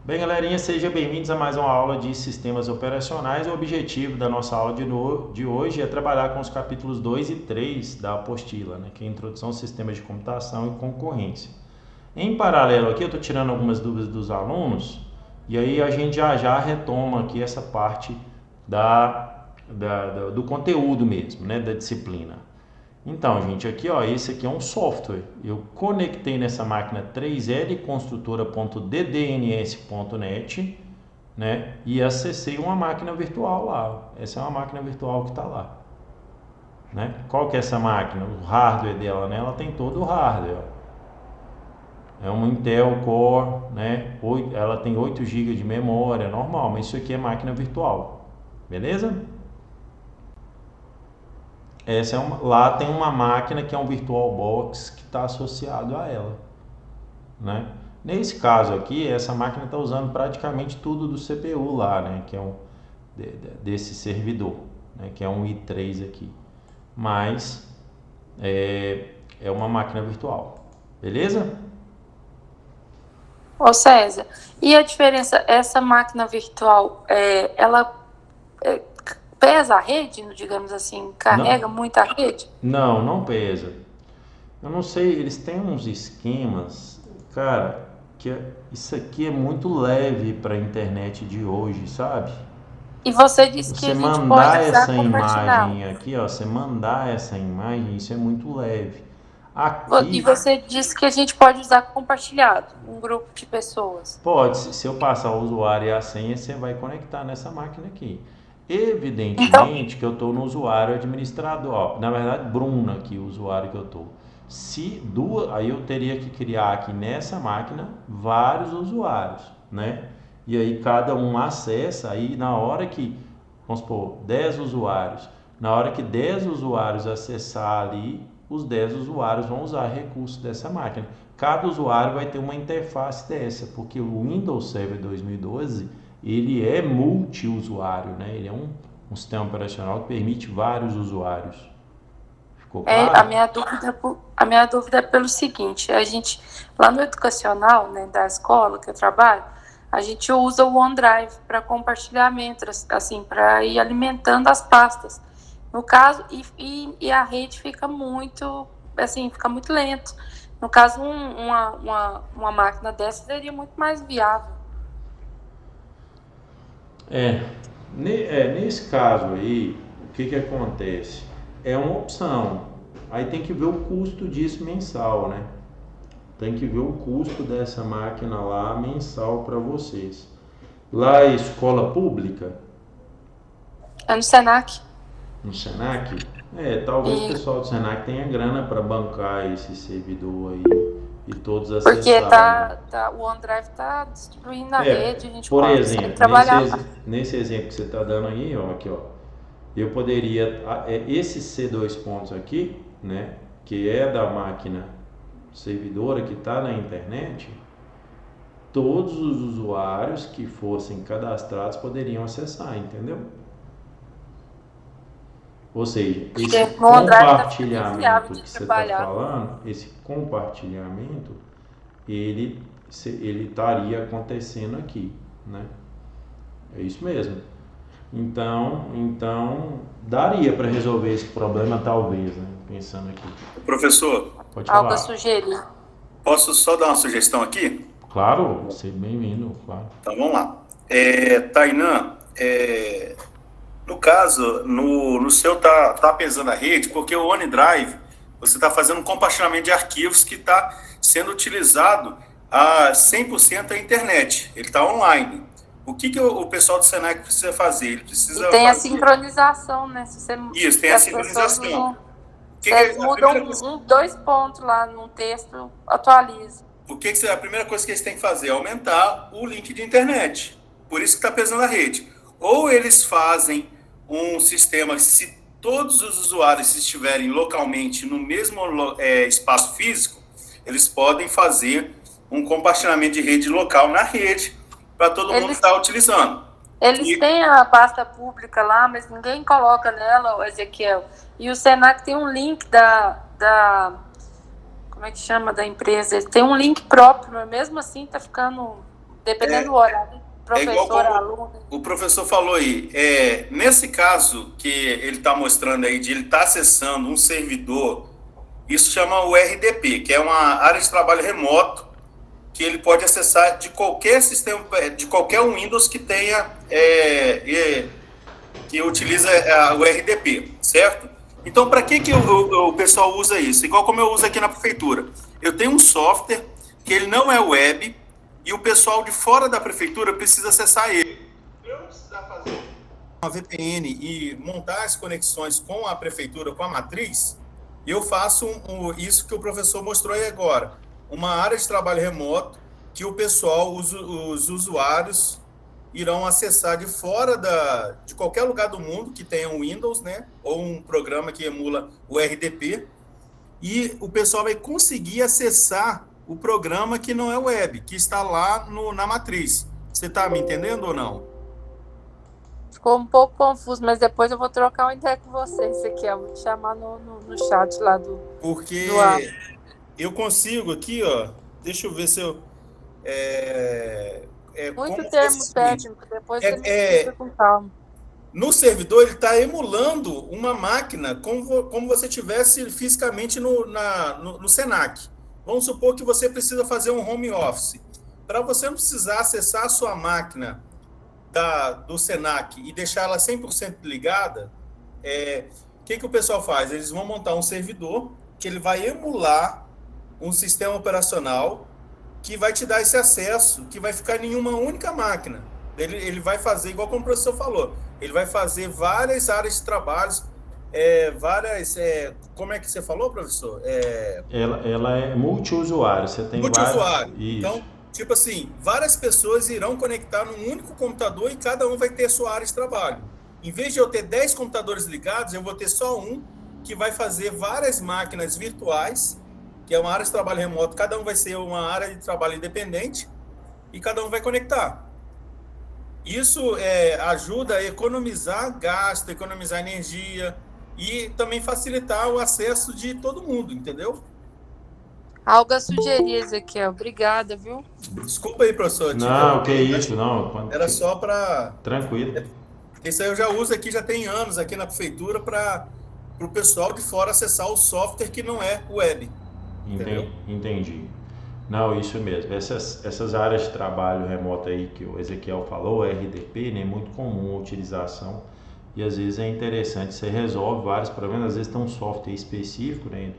Bem, galerinha, sejam bem-vindos a mais uma aula de sistemas operacionais. O objetivo da nossa aula de hoje é trabalhar com os capítulos 2 e 3 da apostila, né, que é a Introdução aos Sistemas de Computação e Concorrência. Em paralelo aqui, eu estou tirando algumas dúvidas dos alunos e aí a gente já retoma aqui essa parte do conteúdo mesmo, né, da disciplina. Então, gente, aqui, ó, esse aqui é um software. Eu conectei nessa máquina 3lconstrutora.ddns.net, né? E acessei uma máquina virtual lá. Essa é uma máquina virtual que está lá, né? Qual que é essa máquina? O hardware dela, né? Ela tem todo o hardware. Ó. É uma Intel Core, né? Ela tem 8 GB de memória, normal, mas isso aqui é máquina virtual. Beleza? Lá tem uma máquina que é um VirtualBox que está associado a ela, né? Nesse caso aqui, essa máquina está usando praticamente tudo do CPU lá, né? Que é desse servidor, né? Que é um i3 aqui, mas é uma máquina virtual, beleza? Ô César, e a diferença, essa máquina virtual, ela pesa a rede, digamos assim, carrega Não, muita rede? não pesa. Eu não sei, eles têm uns esquemas, cara, isso aqui é muito leve para a internet de hoje, sabe? E você disse que Você a gente pode mandar usar essa compartilhar. imagem aqui, ó, você mandar essa imagem, isso é muito leve. E Aqui, você disse que a gente pode usar compartilhado, um grupo de pessoas. pode, se eu passar o usuário e a senha, você vai conectar nessa máquina aqui. Então, Evidentemente que eu estou no usuário administrador, ó, na verdade, Bruna aqui, o usuário que eu estou. Aí eu teria que criar aqui nessa máquina vários usuários, né? E aí cada um acessa, aí na hora que, vamos supor, 10 usuários, na hora que 10 usuários acessar ali, os 10 usuários vão usar recursos dessa máquina. Cada usuário vai ter uma interface dessa, porque o Windows Server 2012 ele é multiusuário, né? Ele é um sistema operacional que permite vários usuários. Ficou a claro? minha dúvida é pelo seguinte, a gente, lá no educacional, né, da escola que eu trabalho, a gente usa o OneDrive para compartilhamento, assim, para ir alimentando as pastas. No caso, e a rede fica muito, assim, fica muito lento. No caso, uma máquina dessa seria muito mais viável. Nesse caso aí, o que acontece? É uma opção. Aí tem que ver o custo disso mensal, né? Tem que ver o custo dessa máquina lá mensal para vocês. Lá é escola pública, É no Senac. no Senac, talvez o E, pessoal do Senac tenha grana para bancar esse servidor aí e todos porque acessarem. o OneDrive está destruindo a É, rede, a gente por consegue exemplo, trabalhar lá. nesse exemplo que você está dando aí, ó, aqui, ó, eu poderia, esse C2 pontos aqui, né, que é da máquina servidora que está na internet, todos os usuários que fossem cadastrados poderiam acessar, entendeu? Ou seja, esse Porque no OneDrive está ficando inviável compartilhamento de que você está trabalhar. falando, esse compartilhamento, ele, ele estaria acontecendo aqui, né? É isso mesmo. Então daria para resolver esse problema talvez, né? Pensando aqui. Professor, Pode Algo a falar. sugerir. posso só dar uma sugestão aqui? Claro, você é bem-vindo, claro. Então vamos lá. Tainã, no caso, no seu tá pesando a rede, porque o OneDrive, você está fazendo um compartilhamento de arquivos que está sendo utilizado a 100% a internet. Ele está online. O que o pessoal do Senac precisa fazer? Ele E precisa tem a fazer... sincronização, né? Isso, tem Se a as pessoas sincronização. usam, se eles A mudam primeira coisa, dois pontos lá no texto, atualiza. a primeira coisa que eles têm que fazer é aumentar o link de internet. Por isso que está pesando a rede. Ou eles fazem um sistema, se todos os usuários estiverem localmente no mesmo espaço físico, eles podem fazer um compartilhamento de rede local na rede para todo mundo estar utilizando. Eles têm a pasta pública lá, mas ninguém coloca nela, o Ezequiel. E o Senac tem um link como é que chama, da empresa? Ele tem um link próprio, mas mesmo assim está ficando Dependendo do horário, É igual professor, como aluno. o professor falou aí. Nesse caso que ele está mostrando aí, de ele estar acessando um servidor, isso chama o RDP, que é uma área de trabalho remoto, que ele pode acessar de qualquer sistema, de qualquer Windows que tenha, que utiliza o RDP, certo? Então, para que o pessoal usa isso? Igual como eu uso aqui na prefeitura. Eu tenho um software que ele não é web e o pessoal de fora da prefeitura precisa acessar ele. Para eu precisar fazer uma VPN e montar as conexões com a prefeitura, com a matriz, eu faço isso que o professor mostrou aí agora. Uma área de trabalho remoto que o pessoal, os usuários, irão acessar de fora de qualquer lugar do mundo que tenha um Windows, né? Ou um programa que emula o RDP. E o pessoal vai conseguir acessar o programa que não é web, que está lá na matriz. Você está me entendendo ou não? Ficou um pouco confuso, mas depois eu vou trocar uma ideia com vocês aqui, ó. Vou te chamar no chat lá do... Porque eu consigo aqui, ó. Deixa eu ver se eu... Muito termo técnico, depois você me explica com calma. No servidor, ele está emulando uma máquina como você tivesse fisicamente no Senac. Vamos supor que você precisa fazer um home office. Para você não precisar acessar a sua máquina do Senac e deixar ela 100% ligada, o que o pessoal faz? Eles vão montar um servidor que ele vai emular um sistema operacional que vai te dar esse acesso, que vai ficar em uma única máquina. Ele vai fazer, igual como o professor falou, ele vai fazer várias áreas de trabalho, como é que você falou, professor? Ela é multiusuário, você tem multiusuário. Isso. Então, tipo assim, várias pessoas irão conectar num único computador e cada um vai ter sua área de trabalho. Em vez de eu ter 10 computadores ligados, eu vou ter só um que vai fazer várias máquinas virtuais, que é uma área de trabalho remoto, cada um vai ser uma área de trabalho independente e cada um vai conectar. Isso ajuda a economizar gasto, economizar energia e também facilitar o acesso de todo mundo, entendeu? Algo a sugerir, Ezequiel. Obrigada, viu? Desculpa aí, professor. Não, que isso, não. Era só para... Tranquilo. Isso aí eu já uso aqui, já tem anos aqui na prefeitura para o pessoal de fora acessar o software que não é web. Entendi. Não, isso mesmo. Essas áreas de trabalho remoto aí que o Ezequiel falou, RDP, né, é muito comum a utilização e às vezes é interessante, você resolve vários problemas, às vezes tem um software específico, né,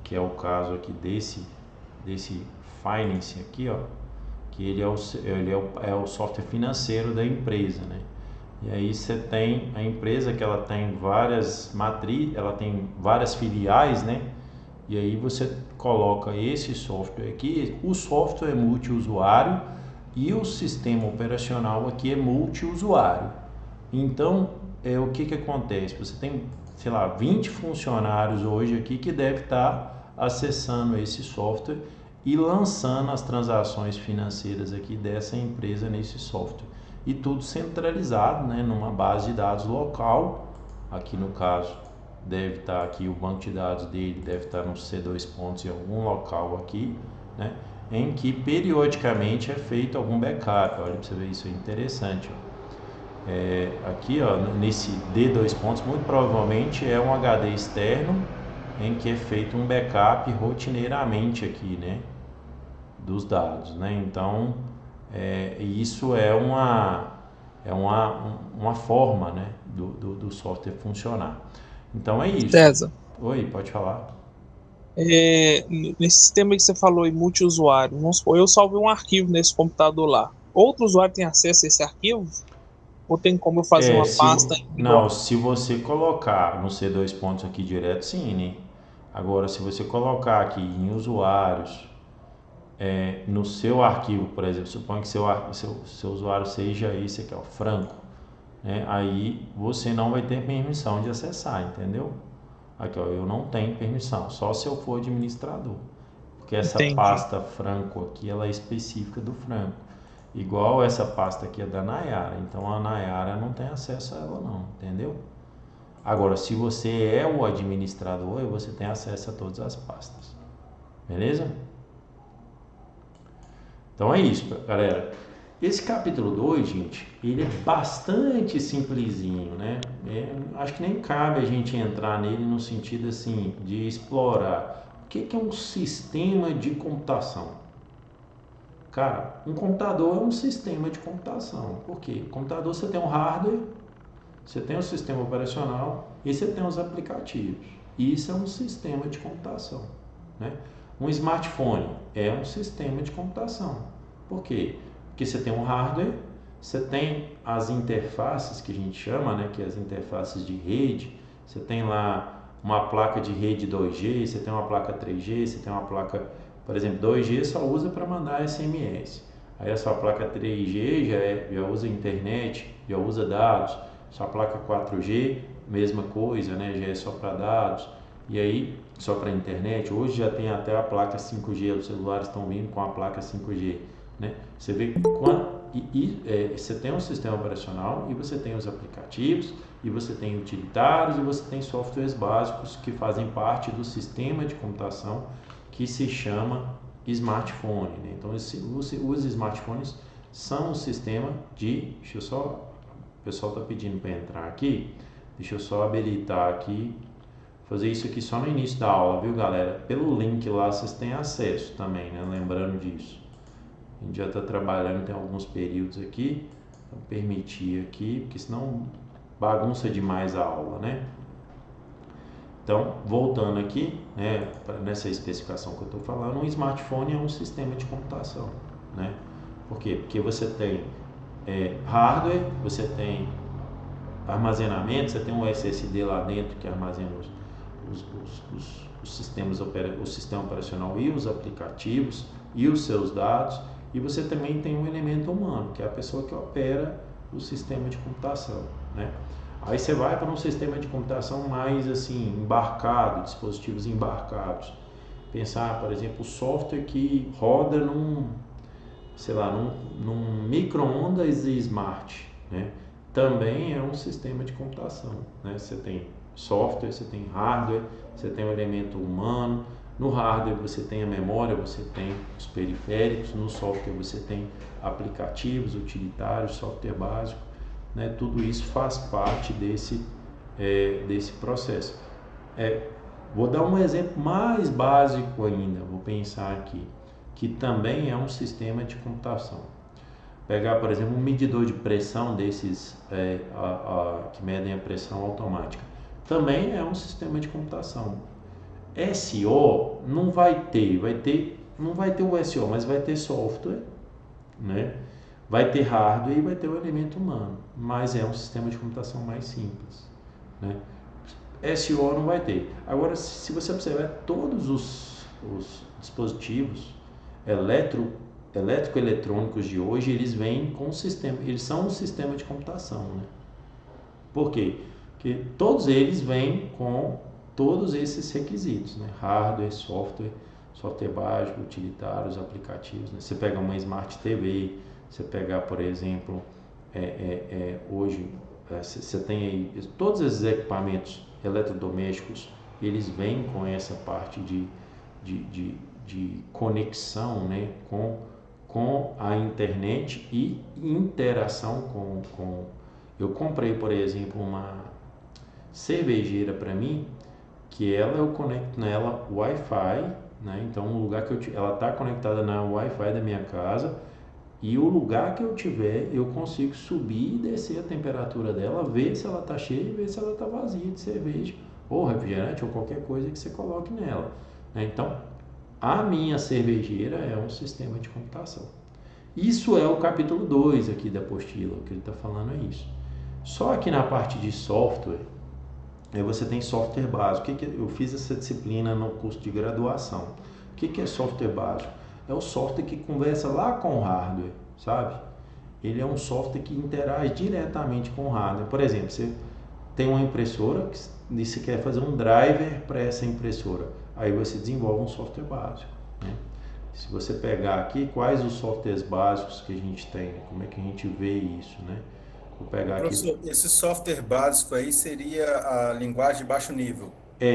que é o caso aqui desse Finance aqui, ó, que ele é o software financeiro da empresa, né? E aí você tem a empresa que ela tem várias ela tem várias filiais, né? E aí você coloca esse software aqui, o software é multiusuário e o sistema operacional aqui é multiusuário. Então, o que acontece? Você tem, sei lá, 20 funcionários hoje aqui que deve estar acessando esse software e lançando as transações financeiras aqui dessa empresa nesse software. E tudo centralizado, né, numa base de dados local. Aqui no caso deve estar aqui o banco de dados dele, deve estar no C2 pontos em algum local aqui, né, em que periodicamente é feito algum backup. Olha para você ver, isso é interessante. Aqui, ó, nesse D2 pontos, muito provavelmente é um HD externo em que é feito um backup rotineiramente aqui, né, dos dados, né? Então, isso é uma forma, né, do software funcionar. Então é isso. César. Oi, pode falar. Nesse sistema que você falou em multiusuário, vamos supor, eu salvei um arquivo nesse computador lá. Outro usuário tem acesso a esse arquivo? Ou tem como eu fazer uma pasta? Não, se você colocar no C2 pontos aqui direto, sim, né? Agora, se você colocar aqui em usuários, no seu arquivo, por exemplo, suponha que seu usuário seja esse aqui, ó, Franco, né? Aí você não vai ter permissão de acessar, entendeu? Aqui, ó, eu não tenho permissão, só se eu for administrador, porque essa pasta Franco aqui, ela é específica do Franco, igual essa pasta aqui é da Nayara, então a Nayara não tem acesso a ela não, entendeu? Agora, se você é o administrador, você tem acesso a todas as pastas, beleza? Então é isso, galera. Esse capítulo 2, gente, ele é bastante simplesinho, né? Acho que nem cabe a gente entrar nele no sentido assim de explorar. O que é um sistema de computação? Cara, um computador é um sistema de computação. Por quê? O computador você tem um hardware, você tem um sistema operacional e você tem os aplicativos. Isso é um sistema de computação, né? Um smartphone é um sistema de computação. Por quê? Porque você tem um hardware, você tem as interfaces que a gente chama, né, que é as interfaces de rede. Você tem lá uma placa de rede 2G, você tem uma placa 3G, você tem uma placa, por exemplo, 2G só usa para mandar SMS. Aí a sua placa 3G já usa internet, já usa dados. Sua placa 4G, mesma coisa, né, já é só para dados. E aí, só para internet. Hoje já tem até a placa 5G, os celulares estão vindo com a placa 5G. Né? Você vê você tem um sistema operacional e você tem os aplicativos e você tem utilitários e você tem softwares básicos que fazem parte do sistema de computação que se chama smartphone. Né? Então os smartphones são um sistema de... o pessoal está pedindo para entrar aqui, deixa eu só habilitar aqui, fazer isso aqui só no início da aula, viu, galera? Pelo link lá vocês têm acesso também, né? Lembrando disso. A gente já está trabalhando, tem alguns períodos aqui, vou permitir aqui, porque senão bagunça demais a aula, né? Então, voltando aqui, né, nessa especificação que eu estou falando, um smartphone é um sistema de computação, né? Por quê? Porque você tem hardware, você tem armazenamento, você tem um SSD lá dentro que armazena os sistemas o sistema operacional e os aplicativos e os seus dados. E você também tem um elemento humano, que é a pessoa que opera o sistema de computação, né? Aí você vai para um sistema de computação mais assim, embarcado, dispositivos embarcados. Pensar, por exemplo, o software que roda num micro-ondas smart, né? Também é um sistema de computação, né? Você tem software, você tem hardware, você tem um elemento humano. No hardware você tem a memória, você tem os periféricos, no software você tem aplicativos, utilitários, software básico, né? Tudo isso faz parte desse processo. Vou dar um exemplo mais básico ainda, vou pensar aqui, que também é um sistema de computação. Pegar, por exemplo, um medidor de pressão desses que medem a pressão automática. Também é um sistema de computação. SO não vai ter o SO, mas vai ter software, né? Vai ter hardware e vai ter o elemento humano, mas é um sistema de computação mais simples, né? SO não vai ter. Agora, se você observar, todos os dispositivos elétrico-eletrônicos de hoje, eles vêm com eles são um sistema de computação, né? Por quê? Porque todos eles vêm com todos esses requisitos, né? Hardware, software básico, utilitários, aplicativos, né? Você pega uma Smart TV, você pegar, por exemplo, hoje você tem aí todos esses equipamentos eletrodomésticos, eles vêm com essa parte de conexão, né? com a internet e interação com... Eu comprei, por exemplo, uma cervejeira para mim, que eu conecto nela Wi-Fi, né? Então o lugar que ela está conectada na Wi-Fi da minha casa, e o lugar que eu tiver eu consigo subir e descer a temperatura dela, ver se ela está cheia e ver se ela está vazia de cerveja ou refrigerante ou qualquer coisa que você coloque nela, né? Então a minha cervejeira é um sistema de computação. Isso é o capítulo 2 aqui da apostila, o que ele está falando é isso. Só que na parte de software, você tem software básico. Eu fiz essa disciplina no curso de graduação. O que é software básico? É o software que conversa lá com o hardware, sabe? Ele é um software que interage diretamente com o hardware. Por exemplo, você tem uma impressora e você quer fazer um driver para essa impressora. Aí você desenvolve um software básico, né? Se você pegar aqui, quais os softwares básicos que a gente tem? Como é que a gente vê isso, né? Vou pegar Professor, aqui. esse software básico aí seria a linguagem de baixo nível.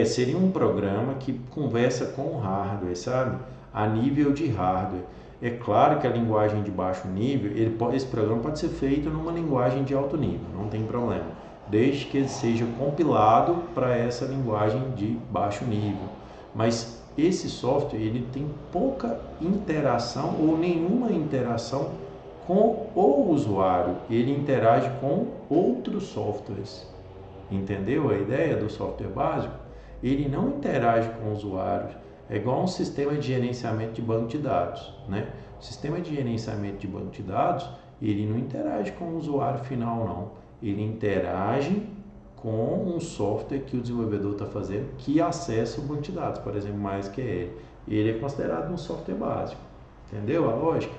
Seria um programa que conversa com o hardware, sabe? A nível de hardware. É claro que a linguagem de baixo nível, esse programa pode ser feito numa linguagem de alto nível, não tem problema, desde que ele seja compilado para essa linguagem de baixo nível. Mas esse software ele tem pouca interação ou nenhuma interação com o usuário, ele interage com outros softwares. Entendeu a ideia do software básico? Ele não interage com usuários. É igual um sistema de gerenciamento de banco de dados, né? O sistema de gerenciamento de banco de dados, ele não interage com o usuário final, não. Ele interage com um software que o desenvolvedor está fazendo que acessa o banco de dados, por exemplo, MySQL. Ele é considerado um software básico. Entendeu a lógica?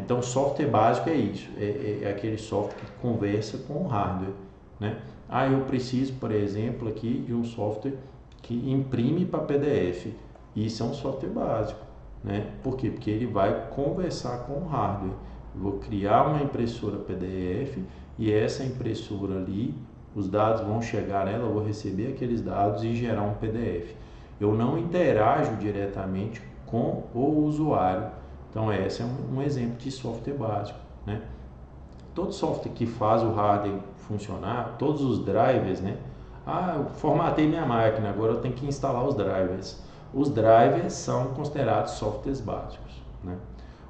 Então, software básico é isso. É aquele software que conversa com o hardware, né? Eu preciso, por exemplo, aqui de um software que imprime para PDF. Isso é um software básico, né? Por quê? Porque ele vai conversar com o hardware. Eu vou criar uma impressora PDF e essa impressora ali, os dados vão chegar nela, eu vou receber aqueles dados e gerar um PDF. Eu não interajo diretamente com o usuário. Então, esse é um exemplo de software básico, né? Todo software que faz o hardware funcionar, todos os drivers, né? Eu formatei minha máquina, agora eu tenho que instalar os drivers. Os drivers são considerados softwares básicos, né?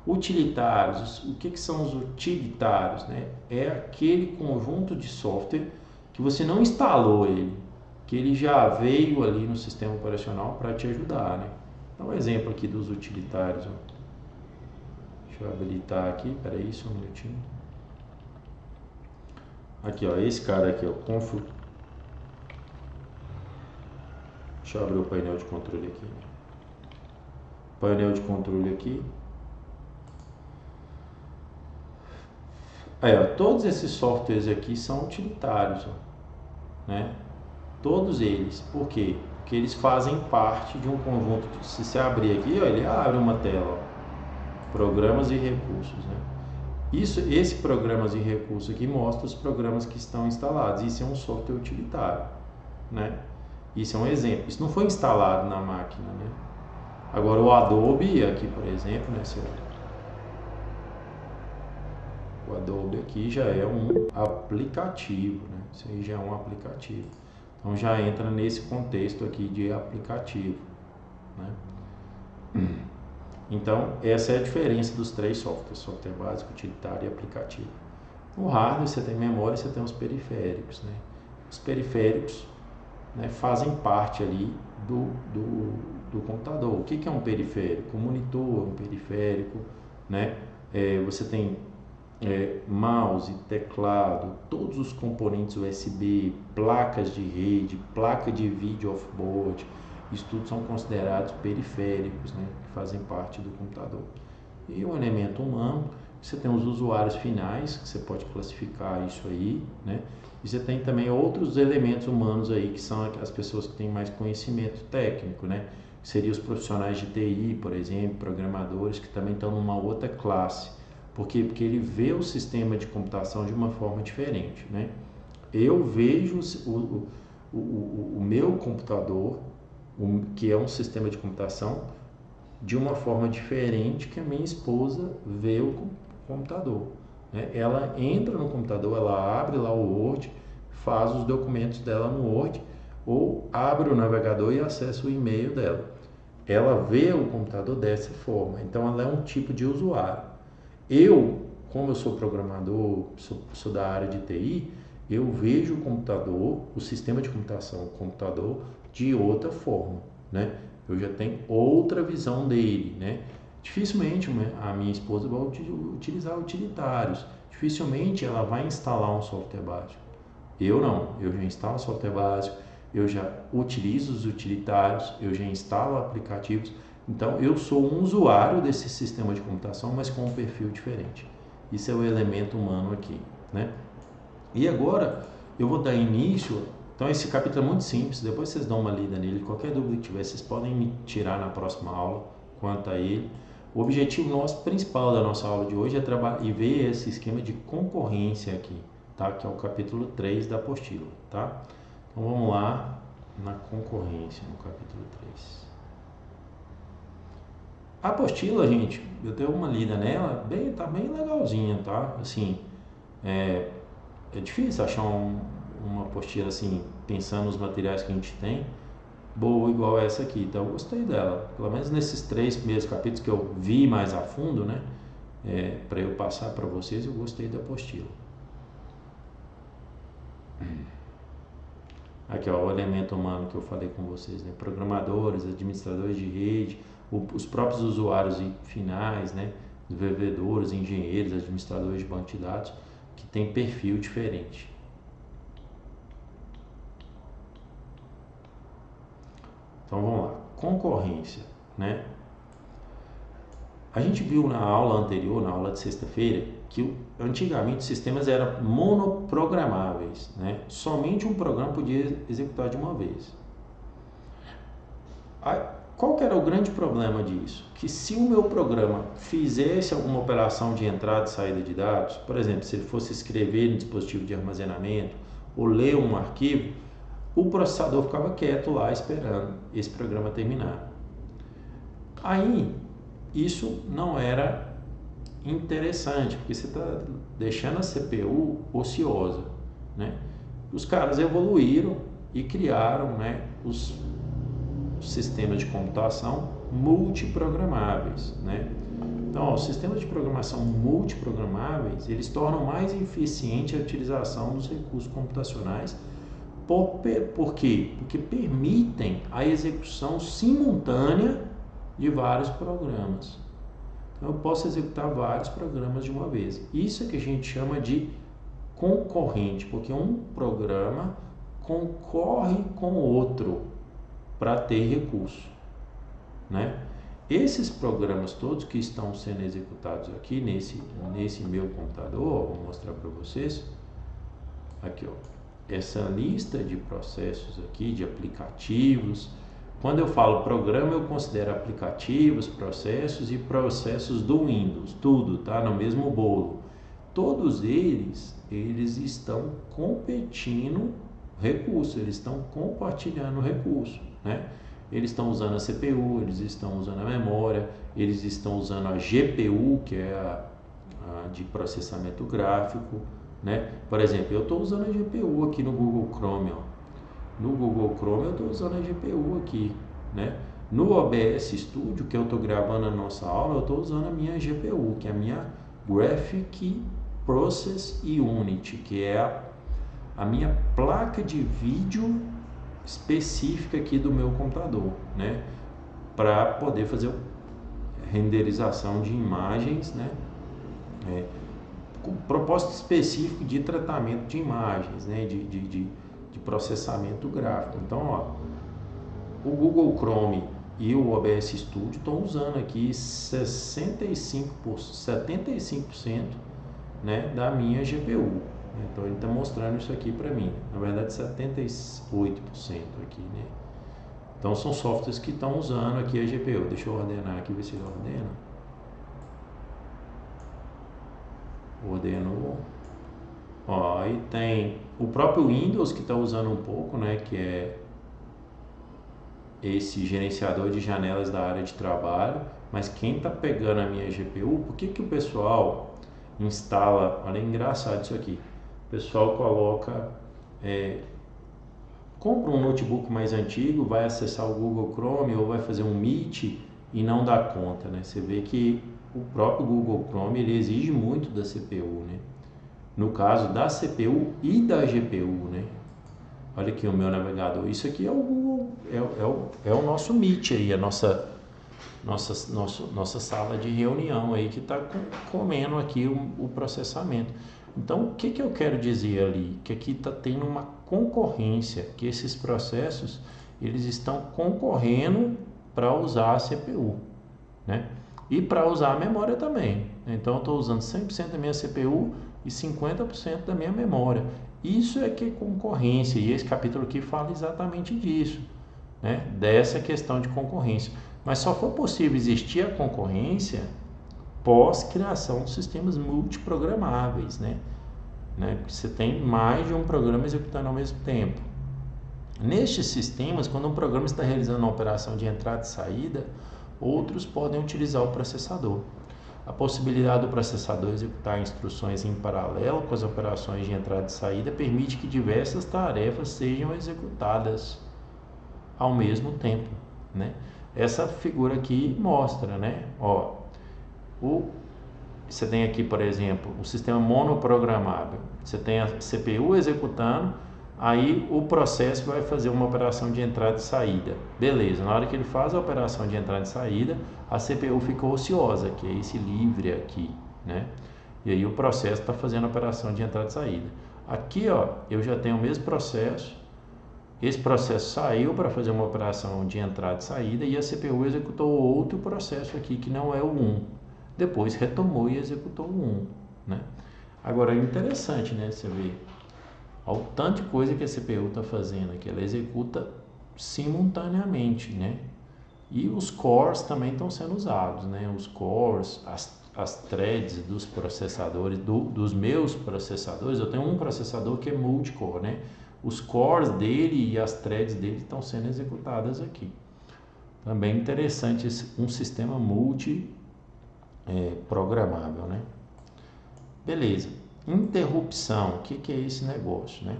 Utilitários, o que são os utilitários, né? É aquele conjunto de software que você não instalou ele, que ele já veio ali no sistema operacional para te ajudar, né? Dá um exemplo aqui dos utilitários, ó. Deixa eu habilitar aqui, peraí, só um minutinho. Aqui, ó, esse cara aqui, ó, deixa eu abrir o painel de controle aqui. Painel de controle aqui. Aí, ó, todos esses softwares aqui são utilitários, ó, né? Todos eles. Por quê? Porque eles fazem parte de um conjunto. Se você abrir aqui, ó, ele abre uma tela, ó, programas e recursos, né? Esse programas e recursos aqui mostra os programas que estão instalados. Isso é um software utilitário, né? Isso é um exemplo. Isso não foi instalado na máquina, né? Agora o Adobe aqui, por exemplo, né? O Adobe aqui já é um aplicativo, né? Isso aí já é um aplicativo. Então já entra nesse contexto aqui de aplicativo, né? Então, essa é a diferença dos três softwares, software básico, utilitário e aplicativo. No hardware, você tem memória, você tem os periféricos, né? Os periféricos, né, fazem parte ali do computador. O que é um periférico? Um monitor é um periférico, né? Você tem mouse, teclado, todos os componentes USB, placas de rede, placa de vídeo off-board, isso tudo são considerados periféricos, né, que fazem parte do computador. E o elemento humano, você tem os usuários finais, que você pode classificar isso aí, né? E você tem também outros elementos humanos aí, que são as pessoas que têm mais conhecimento técnico, né? Que seriam os profissionais de TI, por exemplo, programadores, que também estão numa outra classe. Por quê? Porque ele vê o sistema de computação de uma forma diferente, né? Eu vejo o meu computador, que é um sistema de computação, de uma forma diferente que a minha esposa vê o computador, né? Ela entra no computador, ela abre lá o Word, faz os documentos dela no Word, ou abre o navegador e acessa o e-mail dela. Ela vê o computador dessa forma, então ela é um tipo de usuário. Como eu sou programador, sou da área de TI, eu vejo o computador, o sistema de computação, o computador, de outra forma, né? Eu já tenho outra visão dele, né? Dificilmente a minha esposa vai utilizar utilitários, dificilmente ela vai instalar um software básico. Eu não, eu já instalo software básico, eu já utilizo os utilitários, eu já instalo aplicativos. Então, eu sou um usuário desse sistema de computação, mas com um perfil diferente. Isso é o elemento humano aqui, né? E agora, eu vou dar início. Então, esse capítulo é muito simples. Depois vocês dão uma lida nele. Qualquer dúvida que tiver, vocês podem me tirar na próxima aula quanto a ele. O objetivo nosso, principal da nossa aula de hoje é trabalhar e ver esse esquema de concorrência aqui, tá? Que é o capítulo 3 da apostila, tá? Então, vamos lá na concorrência, no capítulo 3. A apostila, gente, eu dei uma lida nela, tá bem legalzinha, tá? Assim, é difícil achar uma apostila assim, pensando nos materiais que a gente tem, boa igual essa aqui. Então eu gostei dela. Pelo menos nesses 3 primeiros capítulos que eu vi mais a fundo, né? Para eu passar para vocês, eu gostei da apostila. Aqui, ó, o elemento humano que eu falei com vocês, né? Programadores, administradores de rede, os próprios usuários finais, né? Desenvolvedores, engenheiros, administradores de banco de dados, que tem perfil diferente. Então vamos lá, concorrência, né? A gente viu na aula anterior, na aula de sexta-feira, que antigamente os sistemas eram monoprogramáveis, né? Somente um programa podia executar de uma vez. Qual que era o grande problema disso? Que se o meu programa fizesse alguma operação de entrada e saída de dados, por exemplo, se ele fosse escrever no dispositivo de armazenamento ou ler um arquivo, o processador ficava quieto lá esperando esse programa terminar. Aí, isso não era interessante, porque você está deixando a CPU ociosa, né? Os caras evoluíram e criaram, né, os sistemas de computação multiprogramáveis, né? Então, os sistemas de programação multiprogramáveis, eles tornam mais eficiente a utilização dos recursos computacionais. Por quê? Porque permitem a execução simultânea de vários programas. Então, eu posso executar vários programas de uma vez. Isso é que a gente chama de concorrente, porque um programa concorre com o outro para ter recurso, né? Esses programas todos que estão sendo executados aqui nesse meu computador, vou mostrar para vocês. Aqui, ó, essa lista de processos aqui, de aplicativos. Quando eu falo programa, eu considero aplicativos, processos e processos do Windows, tudo tá no mesmo bolo. Todos eles estão competindo recurso, eles estão compartilhando recurso, né? Eles estão usando a CPU, eles estão usando a memória, eles estão usando a GPU, que é a de processamento gráfico, né? Por exemplo, eu estou usando a GPU aqui no Google Chrome, ó. No Google Chrome eu estou usando a GPU aqui, né? No OBS Studio, que eu estou gravando a nossa aula, eu estou usando a minha GPU, que é a minha Graphic Process Unit, que é a minha placa de vídeo específica aqui do meu computador, né? Para poder fazer renderização de imagens, né? Com propósito específico de tratamento de imagens, né? De processamento gráfico. Então, ó, o Google Chrome e o OBS Studio estão usando aqui 75%, né, da minha GPU. Então ele está mostrando isso aqui para mim. Na verdade, 78% aqui, né? Então são softwares que estão usando aqui a GPU. Deixa eu ordenar aqui, ver se ele ordena. Ordenou. Ó, aí tem o próprio Windows que está usando um pouco, né? Que é esse gerenciador de janelas da área de trabalho. Mas quem está pegando a minha GPU, por que o pessoal instala? Olha, é engraçado isso aqui. O pessoal coloca, compra um notebook mais antigo, vai acessar o Google Chrome ou vai fazer um Meet e não dá conta, né? Você vê que o próprio Google Chrome ele exige muito da CPU, né? No caso da CPU e da GPU, né? Olha aqui o meu navegador. Isso aqui é o Google, é o nosso Meet aí, a nossa sala de reunião aí que está comendo aqui o processamento. Então, o que eu quero dizer ali? Que aqui está tendo uma concorrência, que esses processos eles estão concorrendo para usar a CPU, né? E para usar a memória também. Então, eu estou usando 100% da minha CPU e 50% da minha memória. Isso é que é concorrência, e esse capítulo aqui fala exatamente disso, né? Dessa questão de concorrência. Mas só foi possível existir a concorrência pós-criação de sistemas multiprogramáveis, né? Porque você tem mais de um programa executando ao mesmo tempo. Nestes sistemas, quando um programa está realizando uma operação de entrada e saída, Outros podem utilizar o processador. A possibilidade do processador executar instruções em paralelo com as operações de entrada e saída permite que diversas tarefas sejam executadas ao mesmo tempo, né? Essa figura aqui mostra, né? Ó, você tem aqui, por exemplo, o sistema monoprogramável. Você tem a CPU executando, aí o processo vai fazer uma operação de entrada e saída. Beleza, na hora que ele faz a operação de entrada e saída, a CPU fica ociosa, que é esse livre aqui, né? E aí o processo está fazendo a operação de entrada e saída. Aqui, ó, eu já tenho o mesmo processo. Esse processo saiu para fazer uma operação de entrada e saída e a CPU executou outro processo aqui que não é o 1. Depois retomou e executou o 1, né? Agora é interessante, né? Você vê o tanto de coisa que a CPU está fazendo aqui, ela executa simultaneamente, né? E os cores também estão sendo usados, né? Os cores, as threads dos processadores, dos meus processadores, eu tenho um processador que é multicore, né? Os cores dele e as threads dele estão sendo executadas aqui. Também interessante um sistema programável, né? Beleza. Interrupção, o que é esse negócio, né?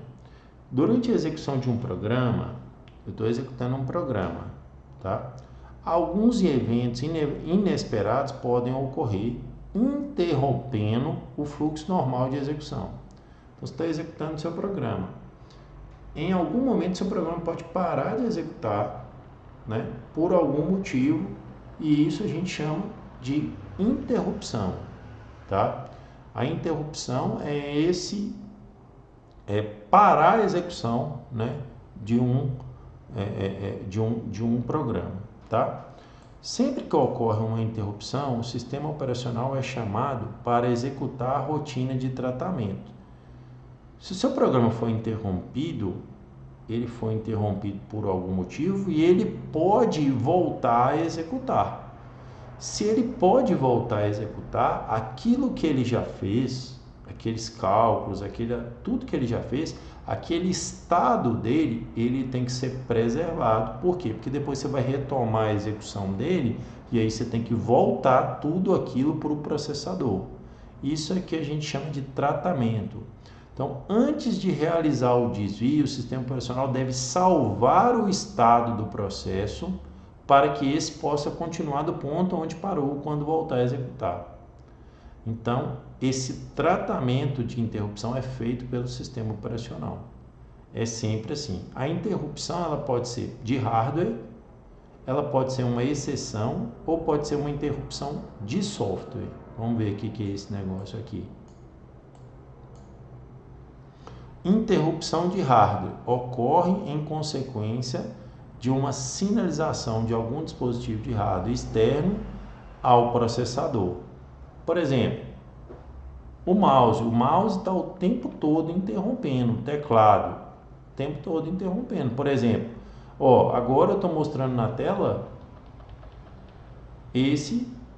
Durante a execução de um programa, eu estou executando um programa, tá? Alguns eventos inesperados podem ocorrer, interrompendo o fluxo normal de execução. Então, você está executando o seu programa. Em algum momento, seu programa pode parar de executar, né, por algum motivo, e isso a gente chama de interrupção, tá? A interrupção é parar a execução, né, de um programa, tá? Sempre que ocorre uma interrupção, o sistema operacional é chamado para executar a rotina de tratamento. Se o seu programa foi interrompido, ele foi interrompido por algum motivo e ele pode voltar a executar. Se ele pode voltar a executar, aquilo que ele já fez, aqueles cálculos, tudo que ele já fez, aquele estado dele, ele tem que ser preservado. Por quê? Porque depois você vai retomar a execução dele e aí você tem que voltar tudo aquilo para o processador. Isso é que a gente chama de tratamento. Então, antes de realizar o desvio, o sistema operacional deve salvar o estado do processo para que esse possa continuar do ponto onde parou quando voltar a executar. Então, esse tratamento de interrupção é feito pelo sistema operacional. É sempre assim. A interrupção ela pode ser de hardware, ela pode ser uma exceção ou pode ser uma interrupção de software. Vamos ver o que é esse negócio aqui. Interrupção de hardware ocorre em consequência de uma sinalização de algum dispositivo de hardware externo ao processador. Por exemplo, o mouse está o tempo todo interrompendo, o teclado, o tempo todo interrompendo. Por exemplo, agora eu estou mostrando na tela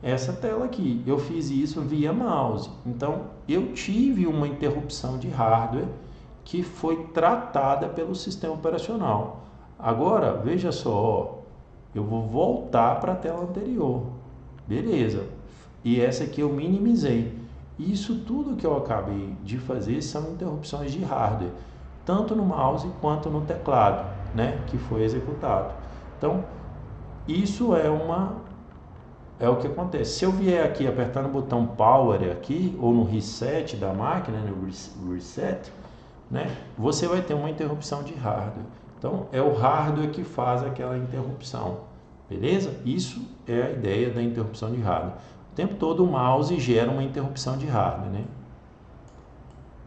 essa tela aqui. Eu fiz isso via mouse. Então, eu tive uma interrupção de hardware que foi tratada pelo sistema operacional. Agora, veja só, eu vou voltar para a tela anterior. Beleza. E essa aqui eu minimizei. Isso tudo que eu acabei de fazer são interrupções de hardware, tanto no mouse quanto no teclado, né, que foi executado. Então, isso é o que acontece. Se eu vier aqui apertar no botão Power aqui, ou no Reset da máquina, no Reset, né, você vai ter uma interrupção de hardware. Então, é o hardware que faz aquela interrupção, beleza? Isso é a ideia da interrupção de hardware. O tempo todo o mouse gera uma interrupção de hardware, né?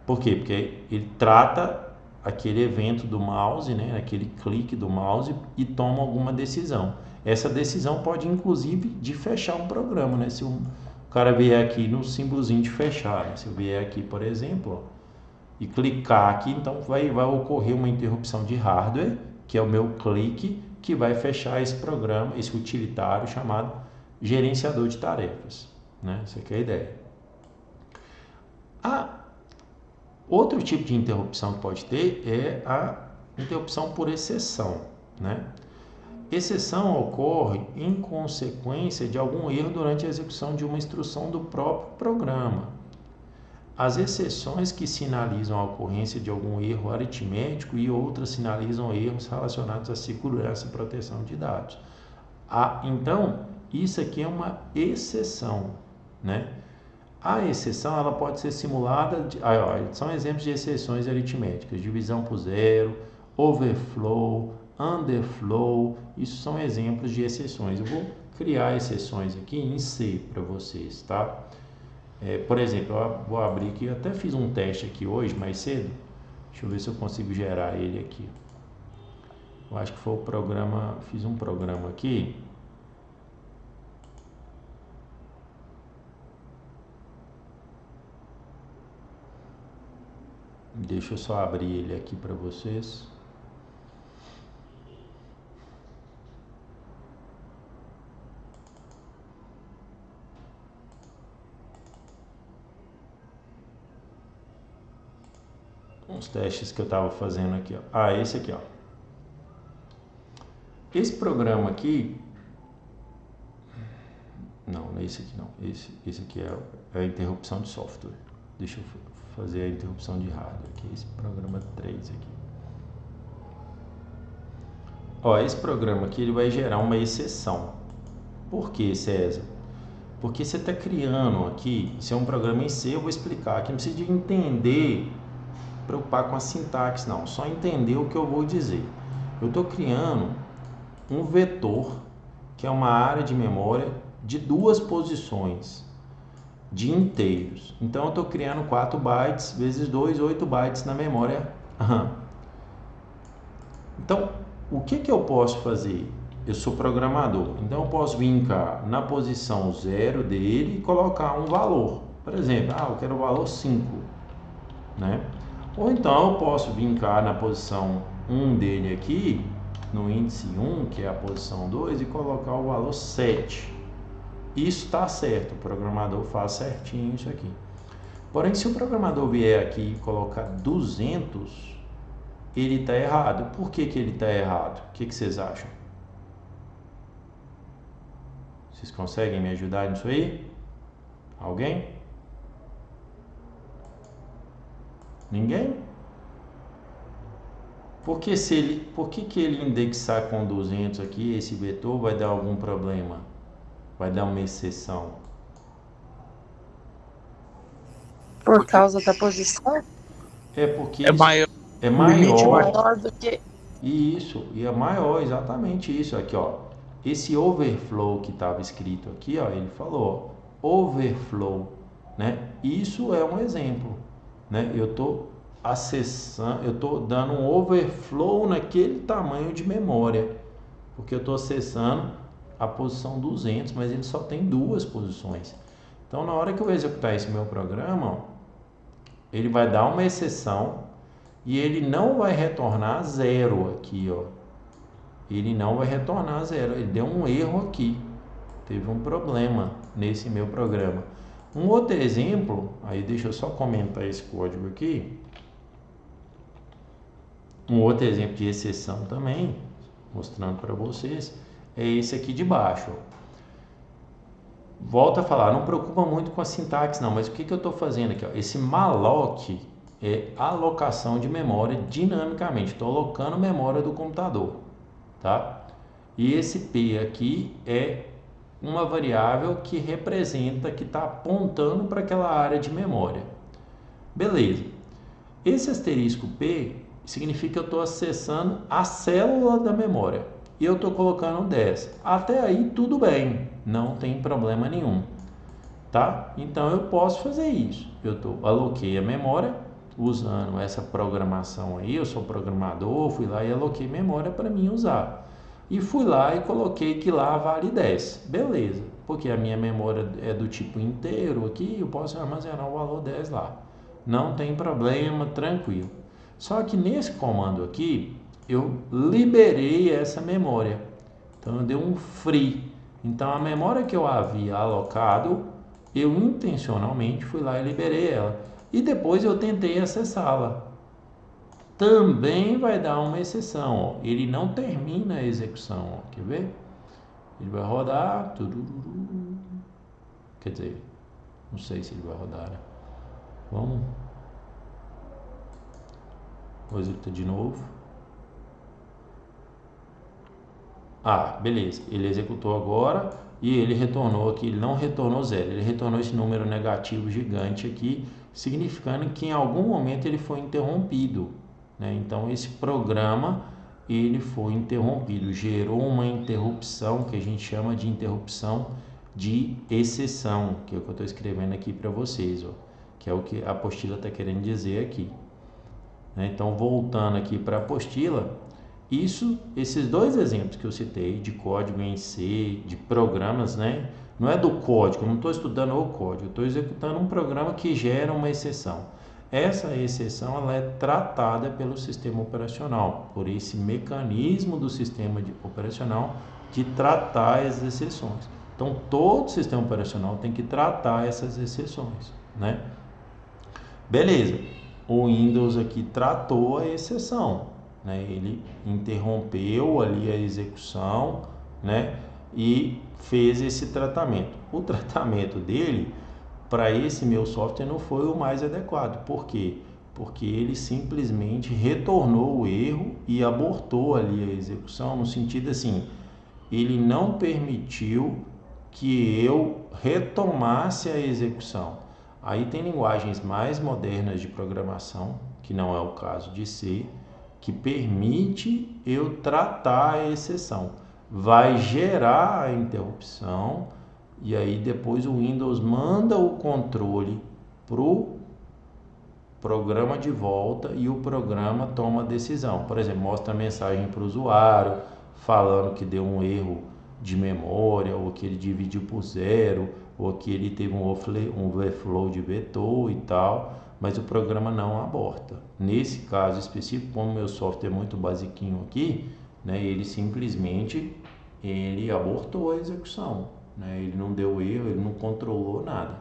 Por quê? Porque ele trata aquele evento do mouse, né, aquele clique do mouse e toma alguma decisão. Essa decisão pode, inclusive, de fechar um programa, né? Se o cara vier aqui no símbolozinho de fechar, né? Se eu vier aqui, por exemplo, e clicar aqui, então vai ocorrer uma interrupção de hardware, que é o meu clique, que vai fechar esse programa, esse utilitário chamado gerenciador de tarefas, né? Essa aqui é a ideia. Outro tipo de interrupção que pode ter é a interrupção por exceção, né? exceção ocorre em consequência de algum erro durante a execução de uma instrução do próprio programa. As exceções que sinalizam a ocorrência de algum erro aritmético e outras sinalizam erros relacionados à segurança e proteção de dados. Então, isso aqui é uma exceção, né? A exceção ela pode ser simulada, são exemplos de exceções aritméticas, divisão por zero, overflow, underflow, isso são exemplos de exceções. Eu vou criar exceções aqui em C para vocês, tá? Por exemplo, eu vou abrir aqui, eu até fiz um teste aqui hoje, mais cedo. Deixa eu ver se eu consigo gerar ele aqui. Eu acho que foi o programa, fiz um programa aqui. Deixa eu só abrir ele aqui para vocês. Uns testes que eu estava fazendo aqui, ó. Esse aqui, ó. Esse programa aqui, não esse aqui não, esse aqui é a interrupção de software. Deixa eu fazer a interrupção de hardware aqui, esse programa 3 aqui. Esse programa aqui ele vai gerar uma exceção. Por que, César? Porque você está criando aqui, isso é um programa em C, eu vou explicar aqui, não precisa de entender, preocupar com a sintaxe não, só entender o que eu vou dizer. Eu estou criando um vetor, que é uma área de memória de 2 posições de inteiros. Então eu estou criando 4 bytes vezes 2, 8 bytes na memória RAM. Então, o que eu posso fazer? Eu sou programador, então eu posso vir cá na posição 0 dele e colocar um valor. Por exemplo, eu quero o valor 5, né? Ou então eu posso vir cá na posição 1 dele aqui, no índice 1, que é a posição 2, e colocar o valor 7. Isso está certo, o programador faz certinho isso aqui. Porém, se o programador vier aqui e colocar 200, ele está errado. Por que ele está errado? O que vocês acham? Vocês conseguem me ajudar nisso aí? Alguém? Ninguém? Por que ele indexar com 200 aqui, esse vetor vai dar algum problema? Vai dar uma exceção? Por causa da posição? Porque é maior. É maior. Maior do que... Isso, e é maior, exatamente isso. Aqui, ó. Esse overflow que estava escrito aqui, ó, ele falou, overflow, né? Isso é um exemplo, né? Eu estou acessando, eu estou dando um overflow naquele tamanho de memória, porque eu estou acessando a posição 200, mas ele só tem 2 posições. Então, na hora que eu executar esse meu programa, ó, ele vai dar uma exceção e ele não vai retornar 0 aqui, ó. Ele não vai retornar 0. Ele deu um erro aqui. Teve um problema nesse meu programa. Um outro exemplo, aí deixa eu só comentar esse código aqui. Um outro exemplo de exceção também, mostrando para vocês, é esse aqui de baixo. Volto a falar, não preocupa muito com a sintaxe não, mas o que eu estou fazendo aqui? Ó? Esse malloc é alocação de memória dinamicamente. Estou alocando memória do computador, tá? E esse P aqui é uma variável que representa, que está apontando para aquela área de memória. Beleza. Esse asterisco P significa que eu estou acessando a célula da memória. E eu estou colocando 10. Até aí tudo bem, não tem problema nenhum, tá? Então eu posso fazer isso. Aloquei a memória usando essa programação aí. Eu sou programador, fui lá e aloquei memória para mim usar. E fui lá e coloquei que lá vale 10. Beleza, porque a minha memória é do tipo inteiro aqui, eu posso armazenar o valor 10 lá. Não tem problema, tranquilo. Só que nesse comando aqui, eu liberei essa memória. Então eu dei um free. Então a memória que eu havia alocado, eu intencionalmente fui lá e liberei ela. E depois eu tentei acessá-la. também vai dar uma exceção, ó. Ele não termina a execução, ó. Quer ver? Ele vai rodar, quer dizer, não sei se ele vai rodar, né? Vamos executar de novo. Beleza, ele executou agora e ele retornou aqui, ele não retornou 0, ele retornou esse número negativo gigante aqui, significando que em algum momento ele foi interrompido, né? Então esse programa ele foi interrompido, gerou uma interrupção que a gente chama de interrupção de exceção, que é o que eu estou escrevendo aqui para vocês, ó, que é o que a apostila está querendo dizer aqui, né? Então voltando aqui para a apostila, esses dois exemplos que eu citei, de código em C, de programas, né? Não é do código, eu não estou estudando o código, eu estou executando um programa que gera uma exceção. Essa exceção ela é tratada pelo sistema operacional, por esse mecanismo do sistema operacional de tratar as exceções. Então, todo sistema operacional tem que tratar essas exceções, né? Beleza, o Windows aqui tratou a exceção, né? Ele interrompeu ali a execução, né? E fez esse tratamento. O tratamento dele para esse meu software não foi o mais adequado. Por quê? Porque ele simplesmente retornou o erro e abortou ali a execução, no sentido assim, ele não permitiu que eu retomasse a execução. Aí tem linguagens mais modernas de programação, que não é o caso de C, que permite eu tratar a exceção. Vai gerar a interrupção e aí depois o Windows manda o controle para o programa de volta e o programa toma a decisão. Por exemplo, mostra a mensagem para o usuário falando que deu um erro de memória, ou que ele dividiu por 0, ou que ele teve um overflow de vetor e tal, mas o programa não aborta. Nesse caso específico, como o meu software é muito basiquinho aqui, né, ele simplesmente abortou a execução, né, ele não deu erro, ele não controlou nada,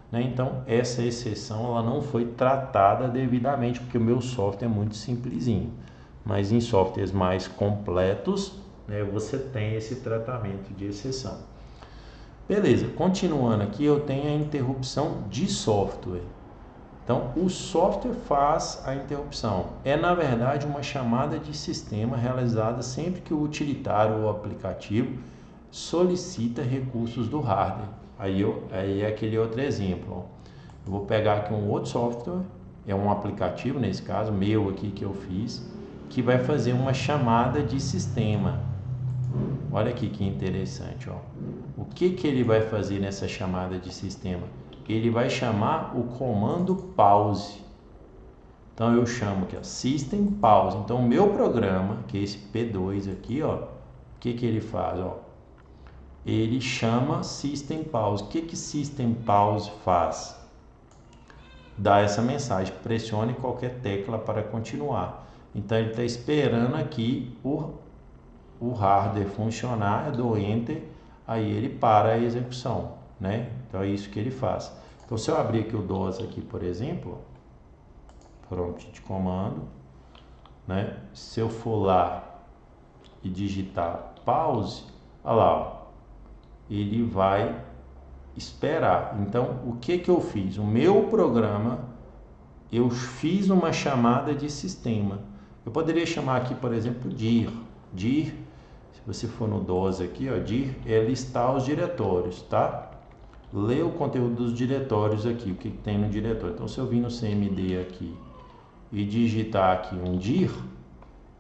né? Então essa exceção ela não foi tratada devidamente, porque o meu software é muito simplesinho, mas em softwares mais completos, né, você tem esse tratamento de exceção. Beleza, continuando aqui, eu tenho a interrupção de software. Então, o software faz a interrupção. É, na verdade, uma chamada de sistema realizada sempre que o utilitário ou aplicativo solicita recursos do hardware. Aí é aquele outro exemplo. Ó. Eu vou pegar aqui um outro software, é um aplicativo, nesse caso, meu aqui que eu fiz, que vai fazer uma chamada de sistema. Olha aqui que interessante. Ó. O que ele vai fazer nessa chamada de sistema? Ele vai chamar o comando pause. Então eu chamo aqui, ó, system pause. Então o meu programa, que é esse P2 aqui, ó, o que ele faz? Ó? Ele chama system pause. O que system pause faz? Dá essa mensagem, pressione qualquer tecla para continuar. Então ele está esperando aqui o hardware funcionar, eu dou enter, aí ele para a execução, né? Então é isso que ele faz. Então se eu abrir aqui o DOS aqui, por exemplo, prompt de comando, né? Se eu for lá e digitar pause, olha lá, ó, ele vai esperar. Então o que eu fiz? O meu programa, eu fiz uma chamada de sistema. Eu poderia chamar aqui, por exemplo, dir. Dir, se você for no DOS aqui, ó, dir é listar os diretórios, tá? Ler o conteúdo dos diretórios aqui, o que tem no diretório. Então, se eu vir no CMD aqui e digitar aqui um dir,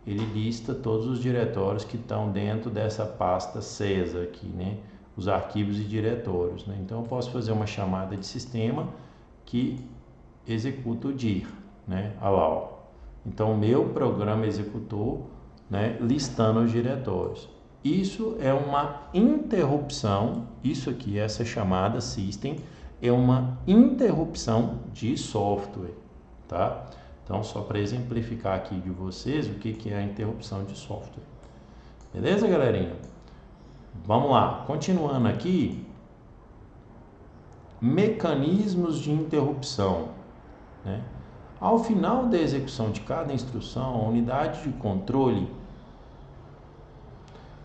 ele lista todos os diretórios que estão dentro dessa pasta CESA aqui, né? Os arquivos e diretórios, né? Então, eu posso fazer uma chamada de sistema que executa o dir, né? Olha lá, ó. Então, o meu programa executou, né, listando os diretórios. Isso é uma interrupção, isso aqui, essa chamada system, é uma interrupção de software, tá? Então, só para exemplificar aqui de vocês o que é a interrupção de software. Beleza, galerinha? Vamos lá, continuando aqui, mecanismos de interrupção, né? Ao final da execução de cada instrução, a unidade de controle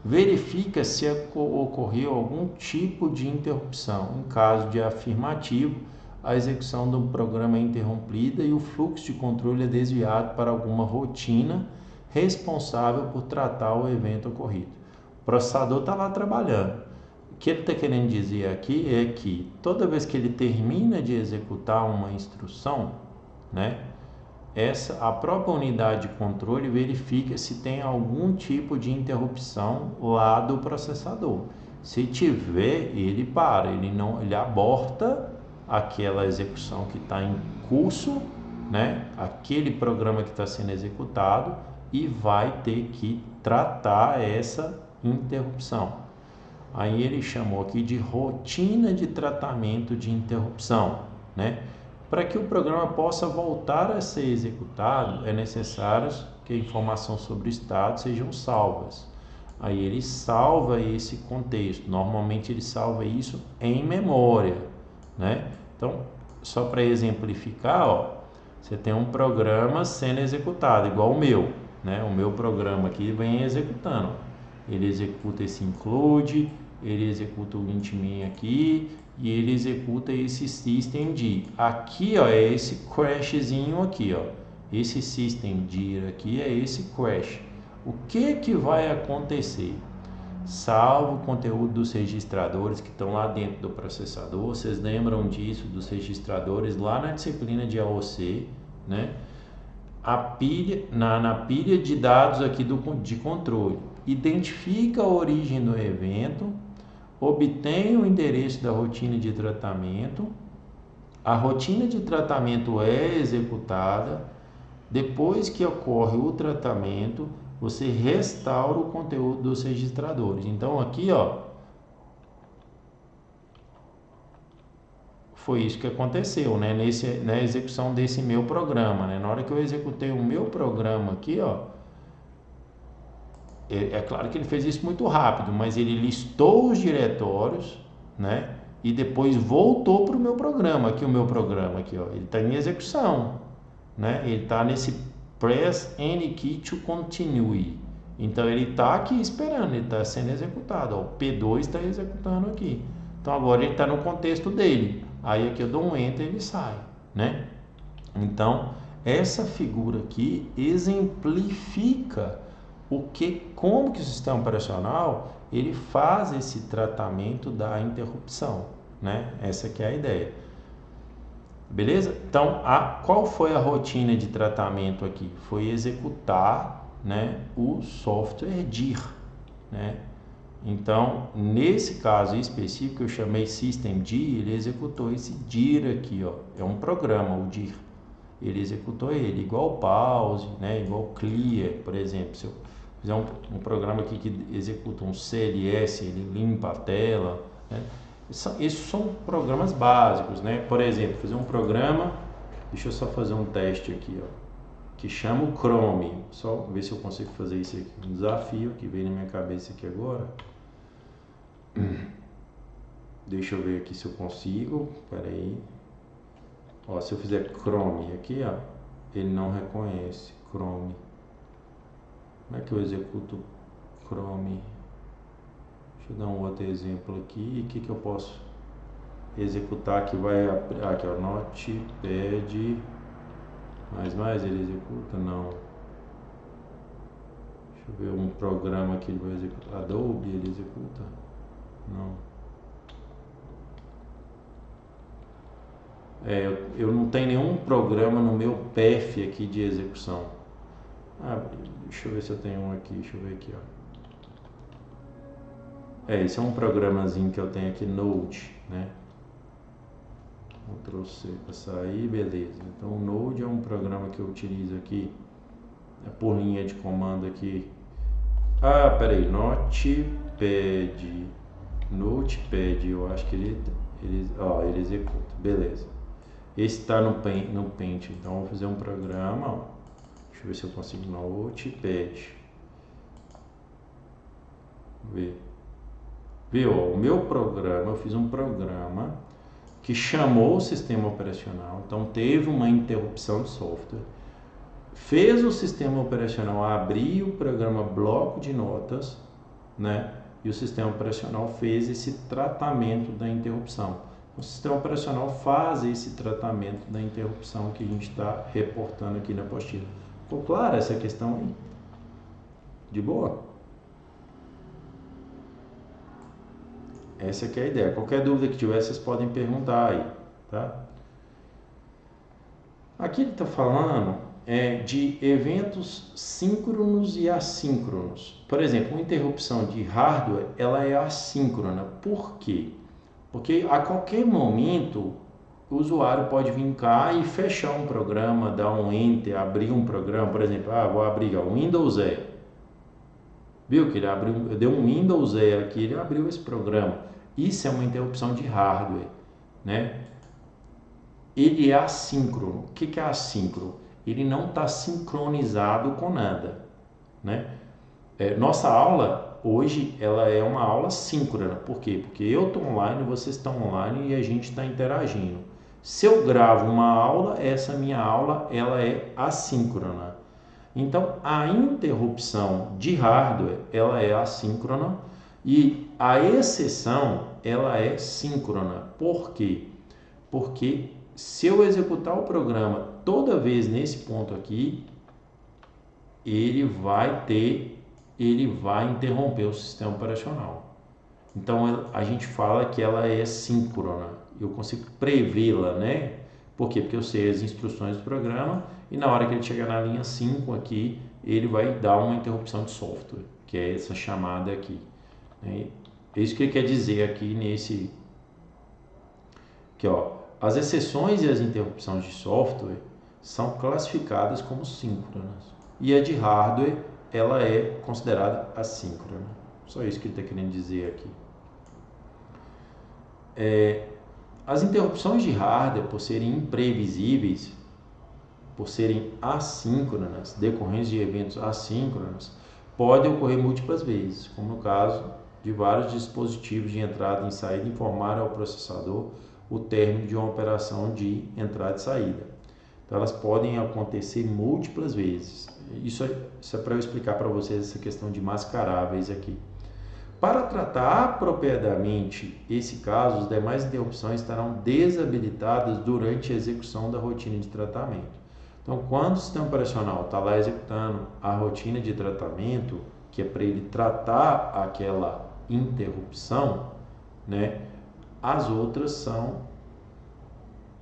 verifica se ocorreu algum tipo de interrupção. Em caso de afirmativo, a execução do programa é interrompida e o fluxo de controle é desviado para alguma rotina responsável por tratar o evento ocorrido. O processador está lá trabalhando. O que ele está querendo dizer aqui é que toda vez que ele termina de executar uma instrução, né, a própria unidade de controle verifica se tem algum tipo de interrupção lá do processador. Se tiver, ele para, ele aborta aquela execução que está em curso, né? Aquele programa que está sendo executado, e vai ter que tratar essa interrupção. Aí ele chamou aqui de rotina de tratamento de interrupção, né? Para que o programa possa voltar a ser executado, é necessário que a informação sobre o estado sejam salvas. Aí ele salva esse contexto. Normalmente ele salva isso em memória, né? Então, só para exemplificar, ó, você tem um programa sendo executado, igual o meu, né? O meu programa aqui vem executando. Ele executa esse include, ele executa o int.min aqui, e ele executa esse systemd. Aqui, ó, é esse crashzinho aqui, ó. Esse systemd aqui é esse crash. O que vai acontecer? Salvo o conteúdo dos registradores que estão lá dentro do processador. Vocês lembram disso, dos registradores lá na disciplina de AOC, né? A pilha, na pilha de dados aqui de controle. Identifica a origem do evento, obtém o endereço da rotina de tratamento, a rotina de tratamento é executada, depois que ocorre o tratamento, você restaura o conteúdo dos registradores. Então aqui, ó, foi isso que aconteceu, né, na execução desse meu programa, né? Na hora que eu executei o meu programa aqui, ó, é claro que ele fez isso muito rápido, mas ele listou os diretórios, né? E depois voltou para o meu programa. Aqui o meu programa aqui, ó, ele está em execução, né? Ele está nesse press any key to continue. Então ele está aqui esperando, ele está sendo executado. Ó, o P2 está executando aqui. Então agora ele está no contexto dele. Aí aqui eu dou um enter e ele sai, né? Então essa figura aqui exemplifica como que o sistema operacional ele faz esse tratamento da interrupção, né? Essa aqui é a ideia. Beleza? Então, qual foi a rotina de tratamento aqui? Foi executar, né, o software dir, né? Então, nesse caso específico, eu chamei systemd, ele executou esse dir aqui, ó. É um programa, o dir. Ele executou ele, igual pause, né, igual clear, por exemplo. Se eu fizer um programa aqui que executa um CLS, ele limpa a tela, né? Esses são programas básicos, né? Por exemplo, fazer um programa, deixa eu só fazer um teste aqui, ó, que chama o Chrome. Só ver se eu consigo fazer isso aqui. Um desafio que veio na minha cabeça aqui agora. Deixa eu ver aqui se eu consigo. Espera aí. Ó, se eu fizer Chrome aqui, ó, ele não reconhece Chrome. Como é que eu executo Chrome? Deixa eu dar um outro exemplo aqui. E o que eu posso executar que vai... Aqui, ó, Notepad. Mais, ele executa? Não. Deixa eu ver um programa que ele vai executar. Adobe, ele executa? Não. Eu não tenho nenhum programa no meu path aqui de execução. Deixa eu ver se eu tenho um aqui. Deixa eu ver aqui, ó. Esse é um programazinho que eu tenho aqui, Node, né? Ctrl C para sair, beleza. Então o Node é um programa que eu utilizo aqui, por linha de comando aqui. Peraí, Notepad, eu acho que ele executa, beleza. Esse está no Paint, então eu vou fazer um programa, ó. Deixa eu ver se eu consigo Notepad. Viu? O meu programa, eu fiz um programa que chamou o sistema operacional, então teve uma interrupção de software, fez o sistema operacional abrir o programa bloco de notas, né? E o sistema operacional fez esse tratamento da interrupção. O sistema operacional faz esse tratamento da interrupção que a gente está reportando aqui na apostila. Ficou clara essa questão aí? De boa? Essa aqui é a ideia. Qualquer dúvida que tiver, vocês podem perguntar aí, tá? Aqui ele está falando de eventos síncronos e assíncronos. Por exemplo, uma interrupção de hardware, ela é assíncrona. Por quê? Porque a qualquer momento o usuário pode vir cá e fechar um programa, dar um enter, abrir um programa, por exemplo, vou abrir o Windows E. Viu que ele abriu, deu um Windows E aqui, ele abriu esse programa. Isso é uma interrupção de hardware, né? Ele é assíncrono. O que é assíncrono? Ele não está sincronizado com nada, né? Nossa aula hoje ela é uma aula síncrona. Por quê? Porque eu estou online, vocês estão online e a gente está interagindo. Se eu gravo uma aula, essa minha aula ela é assíncrona. Então a interrupção de hardware ela é assíncrona e a exceção ela é síncrona. Por quê? Porque se eu executar o programa toda vez nesse ponto aqui, ele vai interromper o sistema operacional. Então a gente fala que ela é síncrona. Eu consigo prevê-la, né? Por quê? Porque eu sei as instruções do programa e na hora que ele chegar na linha 5 aqui, ele vai dar uma interrupção de software, que é essa chamada aqui. É isso que ele quer dizer aqui nesse... Aqui, ó. As exceções e as interrupções de software são classificadas como síncronas. E a de hardware, ela é considerada assíncrona. Só isso que ele está querendo dizer aqui. As interrupções de hardware, por serem imprevisíveis, por serem assíncronas, decorrentes de eventos assíncronos, podem ocorrer múltiplas vezes, como no caso de vários dispositivos de entrada e saída informar ao processador o término de uma operação de entrada e saída. Então, elas podem acontecer múltiplas vezes. Isso é para eu explicar para vocês essa questão de mascaráveis aqui. Para tratar apropriadamente esse caso, as demais interrupções estarão desabilitadas durante a execução da rotina de tratamento. Então, quando o sistema operacional está lá executando a rotina de tratamento, que é para ele tratar aquela interrupção, né, as outras são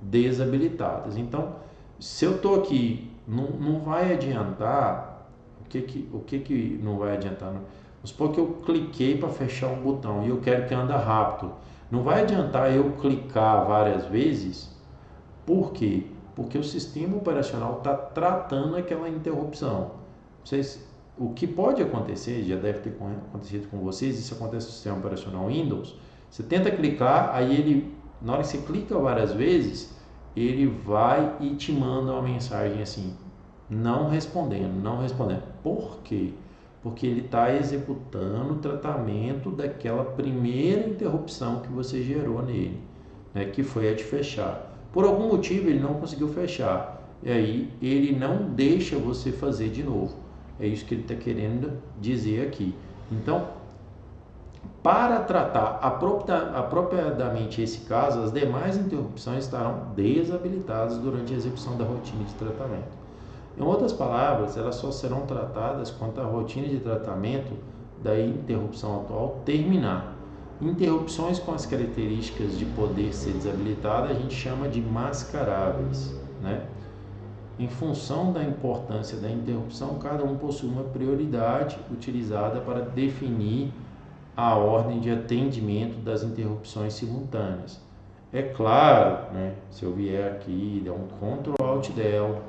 desabilitadas. Então, se eu estou aqui, não vai adiantar, o que não vai adiantar? Vamos supor que eu cliquei para fechar um botão e eu quero que ande rápido. Não vai adiantar eu clicar várias vezes. Por quê? Porque o sistema operacional está tratando aquela interrupção. O que pode acontecer, já deve ter acontecido com vocês, isso acontece no sistema operacional Windows, você tenta clicar, aí ele, na hora que você clica várias vezes, ele vai e te manda uma mensagem assim, não respondendo. Por quê? Porque ele está executando o tratamento daquela primeira interrupção que você gerou nele, né, que foi a de fechar. Por algum motivo ele não conseguiu fechar, e aí ele não deixa você fazer de novo. É isso que ele está querendo dizer aqui. Então, para tratar apropriadamente esse caso, as demais interrupções estarão desabilitadas durante a execução da rotina de tratamento. Em outras palavras, elas só serão tratadas quando a rotina de tratamento da interrupção atual terminar. Interrupções com as características de poder ser desabilitada a gente chama de mascaráveis, né? Em função da importância da interrupção, cada um possui uma prioridade utilizada para definir a ordem de atendimento das interrupções simultâneas. É claro, né, se eu vier aqui, der um Ctrl Alt Del,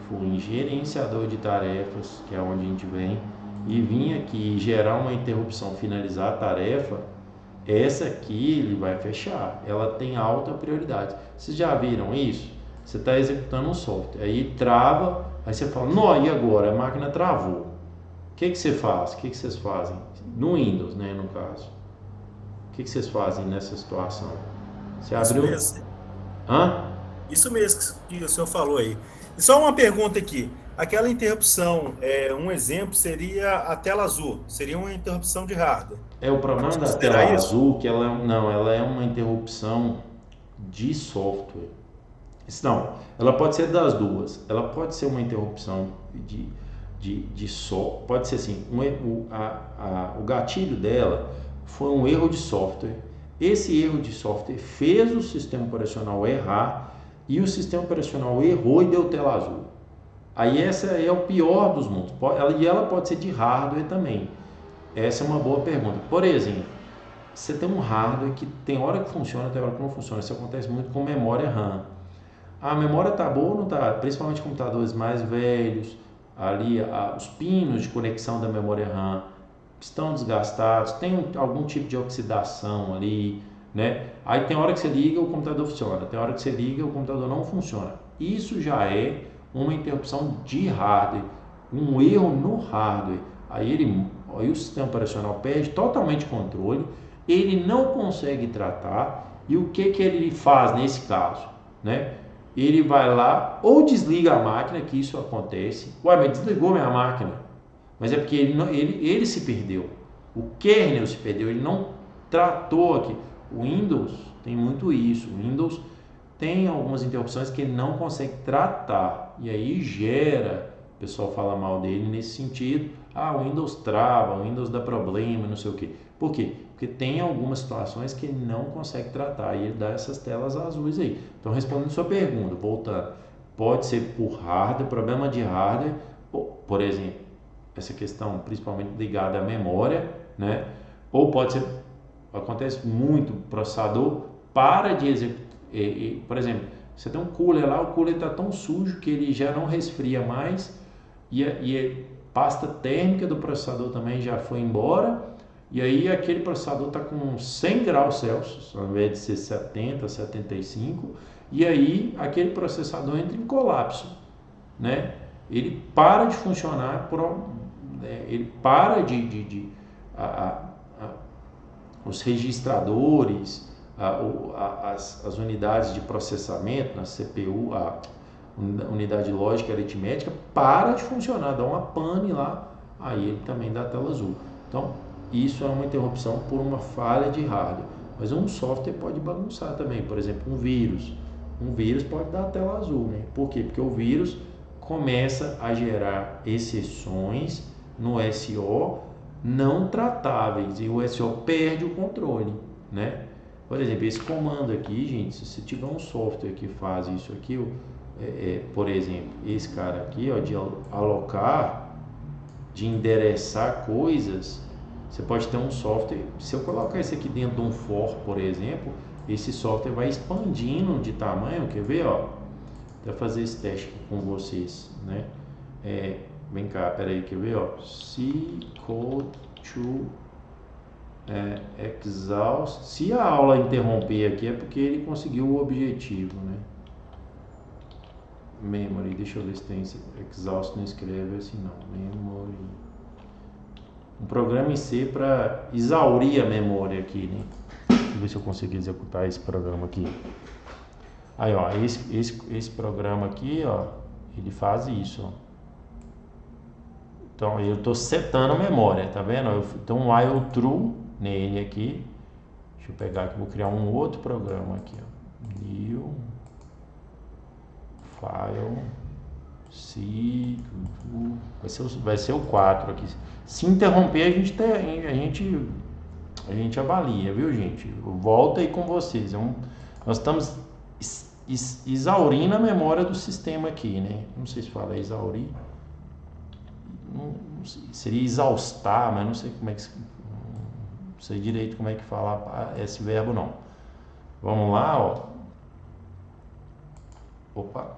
for em gerenciador de tarefas, que é onde a gente vem, e vim aqui gerar uma interrupção, finalizar a tarefa, essa aqui ele vai fechar, ela tem alta prioridade. Vocês já viram isso? Você está executando um software, aí trava, aí você fala, não, e agora? A máquina travou. O que você faz? O que vocês fazem? No Windows, né, no caso. O que vocês fazem nessa situação? Você abriu... Hã? Isso mesmo que o senhor falou aí. E só uma pergunta aqui. Aquela interrupção, um exemplo seria a tela azul. Seria uma interrupção de hardware. O Dá para problema da considerar tela isso? azul, que ela é uma interrupção de software. Não, ela pode ser das duas. Ela pode ser uma interrupção de software. Pode ser assim, o gatilho dela foi um erro de software. Esse erro de software fez o sistema operacional errar e o sistema operacional errou e deu tela azul. Aí essa é o pior dos mundos. E ela pode ser de hardware também. Essa é uma boa pergunta. Por exemplo, você tem um hardware que tem hora que funciona, tem hora que não funciona. Isso acontece muito com memória RAM. A memória tá boa ou não tá? Principalmente computadores mais velhos, ali os pinos de conexão da memória RAM estão desgastados, tem algum tipo de oxidação ali, né? Aí tem hora que você liga, o computador funciona, tem hora que você liga, o computador não funciona. Isso já é uma interrupção de hardware, um erro no hardware. Aí o sistema operacional perde totalmente controle, ele não consegue tratar, e o que ele faz nesse caso, né? Ele vai lá ou desliga a máquina, que isso acontece. Ué, mas desligou minha máquina. Mas é porque ele se perdeu. O kernel se perdeu, ele não tratou aqui. O Windows tem muito isso. O Windows tem algumas interrupções que ele não consegue tratar. E aí gera, o pessoal fala mal dele nesse sentido. O Windows trava, o Windows dá problema, não sei o quê. Por quê? Porque tem algumas situações que ele não consegue tratar e ele dá essas telas azuis aí. Então, respondendo sua pergunta, voltando, pode ser por hardware, problema de hardware, por exemplo, essa questão principalmente ligada à memória, né? Ou pode ser, acontece muito, o processador para de executar, por exemplo, você tem um cooler lá, o cooler está tão sujo que ele já não resfria mais e a pasta térmica do processador também já foi embora, e aí aquele processador está com 100 graus Celsius, ao invés de ser 70, 75, e aí aquele processador entra em colapso, né? Ele para de funcionar, ele para os registradores, as unidades de processamento, na CPU, a unidade lógica e aritmética, para de funcionar, dá uma pane lá, aí ele também dá a tela azul. Então, isso é uma interrupção por uma falha de hardware. Mas um software pode bagunçar também, por exemplo, um vírus. Um vírus pode dar a tela azul, né? Por quê? Porque o vírus começa a gerar exceções no SO não tratáveis e o SO perde o controle, né? Por exemplo, esse comando aqui, gente, se você tiver um software que faz isso aqui, por exemplo, esse cara aqui, ó, de alocar, de endereçar coisas, você pode ter um software, se eu colocar esse aqui dentro de um for, por exemplo, esse software vai expandindo de tamanho, quer ver, ó? Vou fazer esse teste aqui com vocês, né? Vem cá, peraí, quer ver, ó? C code to exhaust. Se a aula interromper aqui é porque ele conseguiu o objetivo, né? Memory, deixa eu ver se tem esse exhaust, não escreve assim não. Memory. Um programa em C para exaurir a memória aqui, né? Deixa eu ver se eu consigo executar esse programa aqui. Aí, ó, esse programa aqui, ó, ele faz isso, ó. Então, eu estou setando a memória, tá vendo? Então, um while true nele aqui. Deixa eu pegar aqui, vou criar um outro programa aqui, ó. New file C vai ser o 4 aqui. Se interromper, a gente avalia, viu, gente? Volta aí com vocês. Nós estamos exaurindo a memória do sistema aqui, né? Não sei se fala exaurir. Não sei, seria exaustar, mas não sei como é que não sei direito como é que fala esse verbo não. Vamos lá, ó. Opa,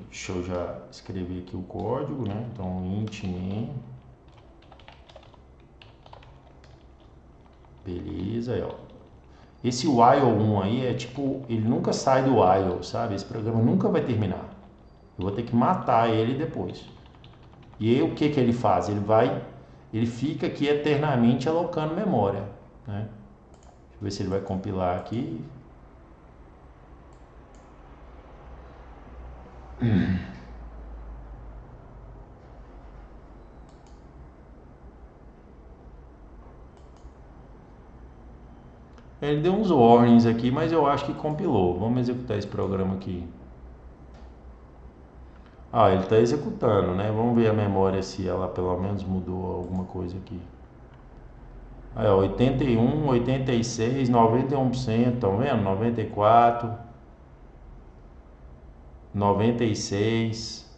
deixa eu já escrever aqui o código, né? Então int name. Beleza, aí, ó. Esse while 1 aí é tipo, ele nunca sai do while, sabe? Esse programa nunca vai terminar. Eu vou ter que matar ele depois. E aí o que ele faz? Ele fica aqui eternamente alocando memória, né? Deixa eu ver se ele vai compilar aqui. Ele deu uns warnings aqui, mas eu acho que compilou. Vamos executar esse programa aqui. Ele está executando, né? Vamos ver a memória se ela pelo menos mudou alguma coisa aqui. Aí, 81, 86, 91%, estão vendo? 94, 96.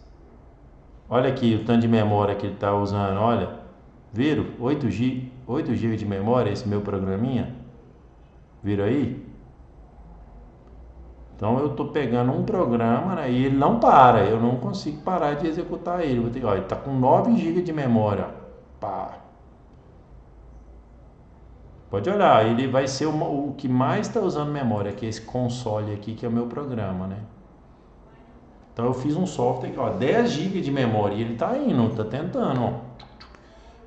Olha aqui o tanto de memória que ele está usando, olha. Viram? 8 GB de memória esse meu programinha. Viram aí? Então eu estou pegando um programa, né, e ele não para, eu não consigo parar de executar ele. Ele está com 9 GB de memória. Pá. Pode olhar, ele vai ser o que mais está usando memória, que é esse console aqui, que é o meu programa, né? Então eu fiz um software, 10 GB de memória, e ele está indo, está tentando, ó.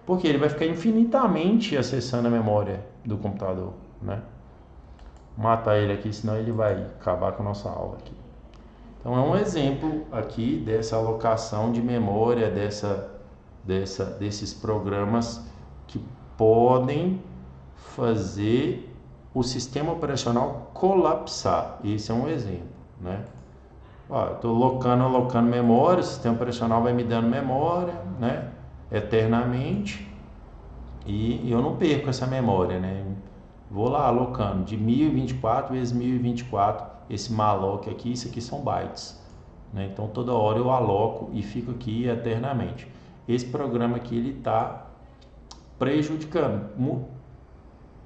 Porque ele vai ficar infinitamente acessando a memória do computador, né? Matar ele aqui, senão ele vai acabar com a nossa aula aqui. Então é um exemplo aqui dessa alocação de memória, desses programas que podem fazer o sistema operacional colapsar. Esse é um exemplo, né? Eu estou alocando memória, o sistema operacional vai me dando memória, né? Eternamente, e eu não perco essa memória, né? Vou lá alocando de 1024 vezes 1024, esse malloc aqui, isso aqui são bytes, né? Então toda hora eu aloco e fico aqui eternamente. Esse programa aqui ele está prejudicando.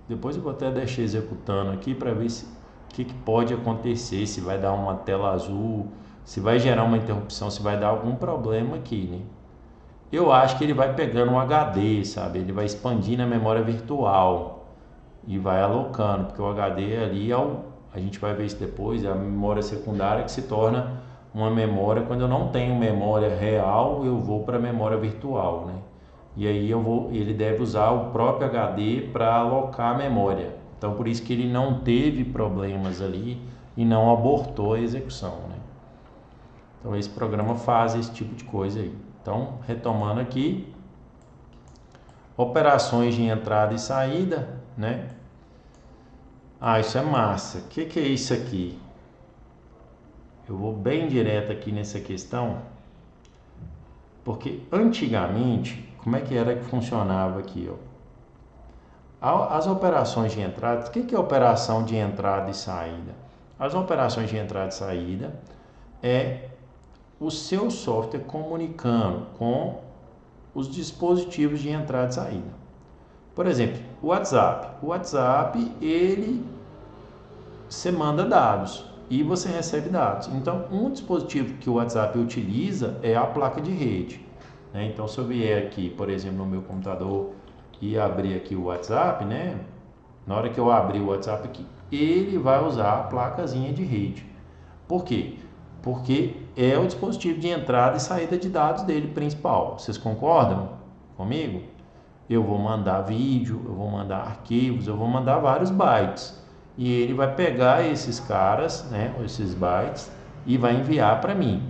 Depois eu vou até deixar executando aqui para ver o que pode acontecer, se vai dar uma tela azul, se vai gerar uma interrupção, se vai dar algum problema aqui, né? Eu acho que ele vai pegando um HD, sabe? Ele vai expandindo a memória virtual e vai alocando, porque o HD ali a gente vai ver isso depois, é a memória secundária que se torna uma memória. Quando eu não tenho memória real, eu vou para a memória virtual, né? E aí ele deve usar o próprio HD para alocar a memória. Então por isso que ele não teve problemas ali e não abortou a execução, né? Então esse programa faz esse tipo de coisa aí. Então, retomando aqui, operações de entrada e saída, né? Isso é massa. O que é isso aqui? Eu vou bem direto aqui nessa questão, porque antigamente, como é que era que funcionava aqui, ó? As operações de entrada, o que é operação de entrada e saída? As operações de entrada e saída é o seu software comunicando com os dispositivos de entrada e saída. Por exemplo, o WhatsApp. O WhatsApp, você manda dados e você recebe dados. Então, um dispositivo que o WhatsApp utiliza é a placa de rede, né? Então, se eu vier aqui, por exemplo, no meu computador e abrir aqui o WhatsApp, né? Na hora que eu abrir o WhatsApp aqui, ele vai usar a placazinha de rede. Por quê? Porque é o dispositivo de entrada e saída de dados dele principal. Vocês concordam comigo? Eu vou mandar vídeo, eu vou mandar arquivos, eu vou mandar vários bytes. E ele vai pegar esses caras, né, esses bytes, e vai enviar para mim.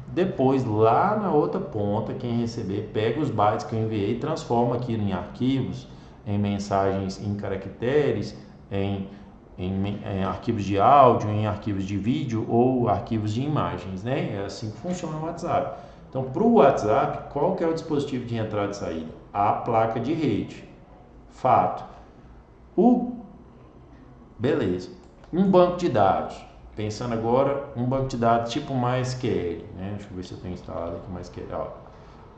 Depois, lá na outra ponta, quem receber, pega os bytes que eu enviei e transforma aquilo em arquivos, em mensagens em caracteres, em arquivos de áudio, em arquivos de vídeo ou arquivos de imagens, né? É assim que funciona o WhatsApp. Então, para o WhatsApp, qual que é o dispositivo de entrada e saída? A placa de rede. Fato. Beleza. Um banco de dados. Pensando agora, um banco de dados tipo MySQL, né? Deixa eu ver se eu tenho instalado aqui MySQL.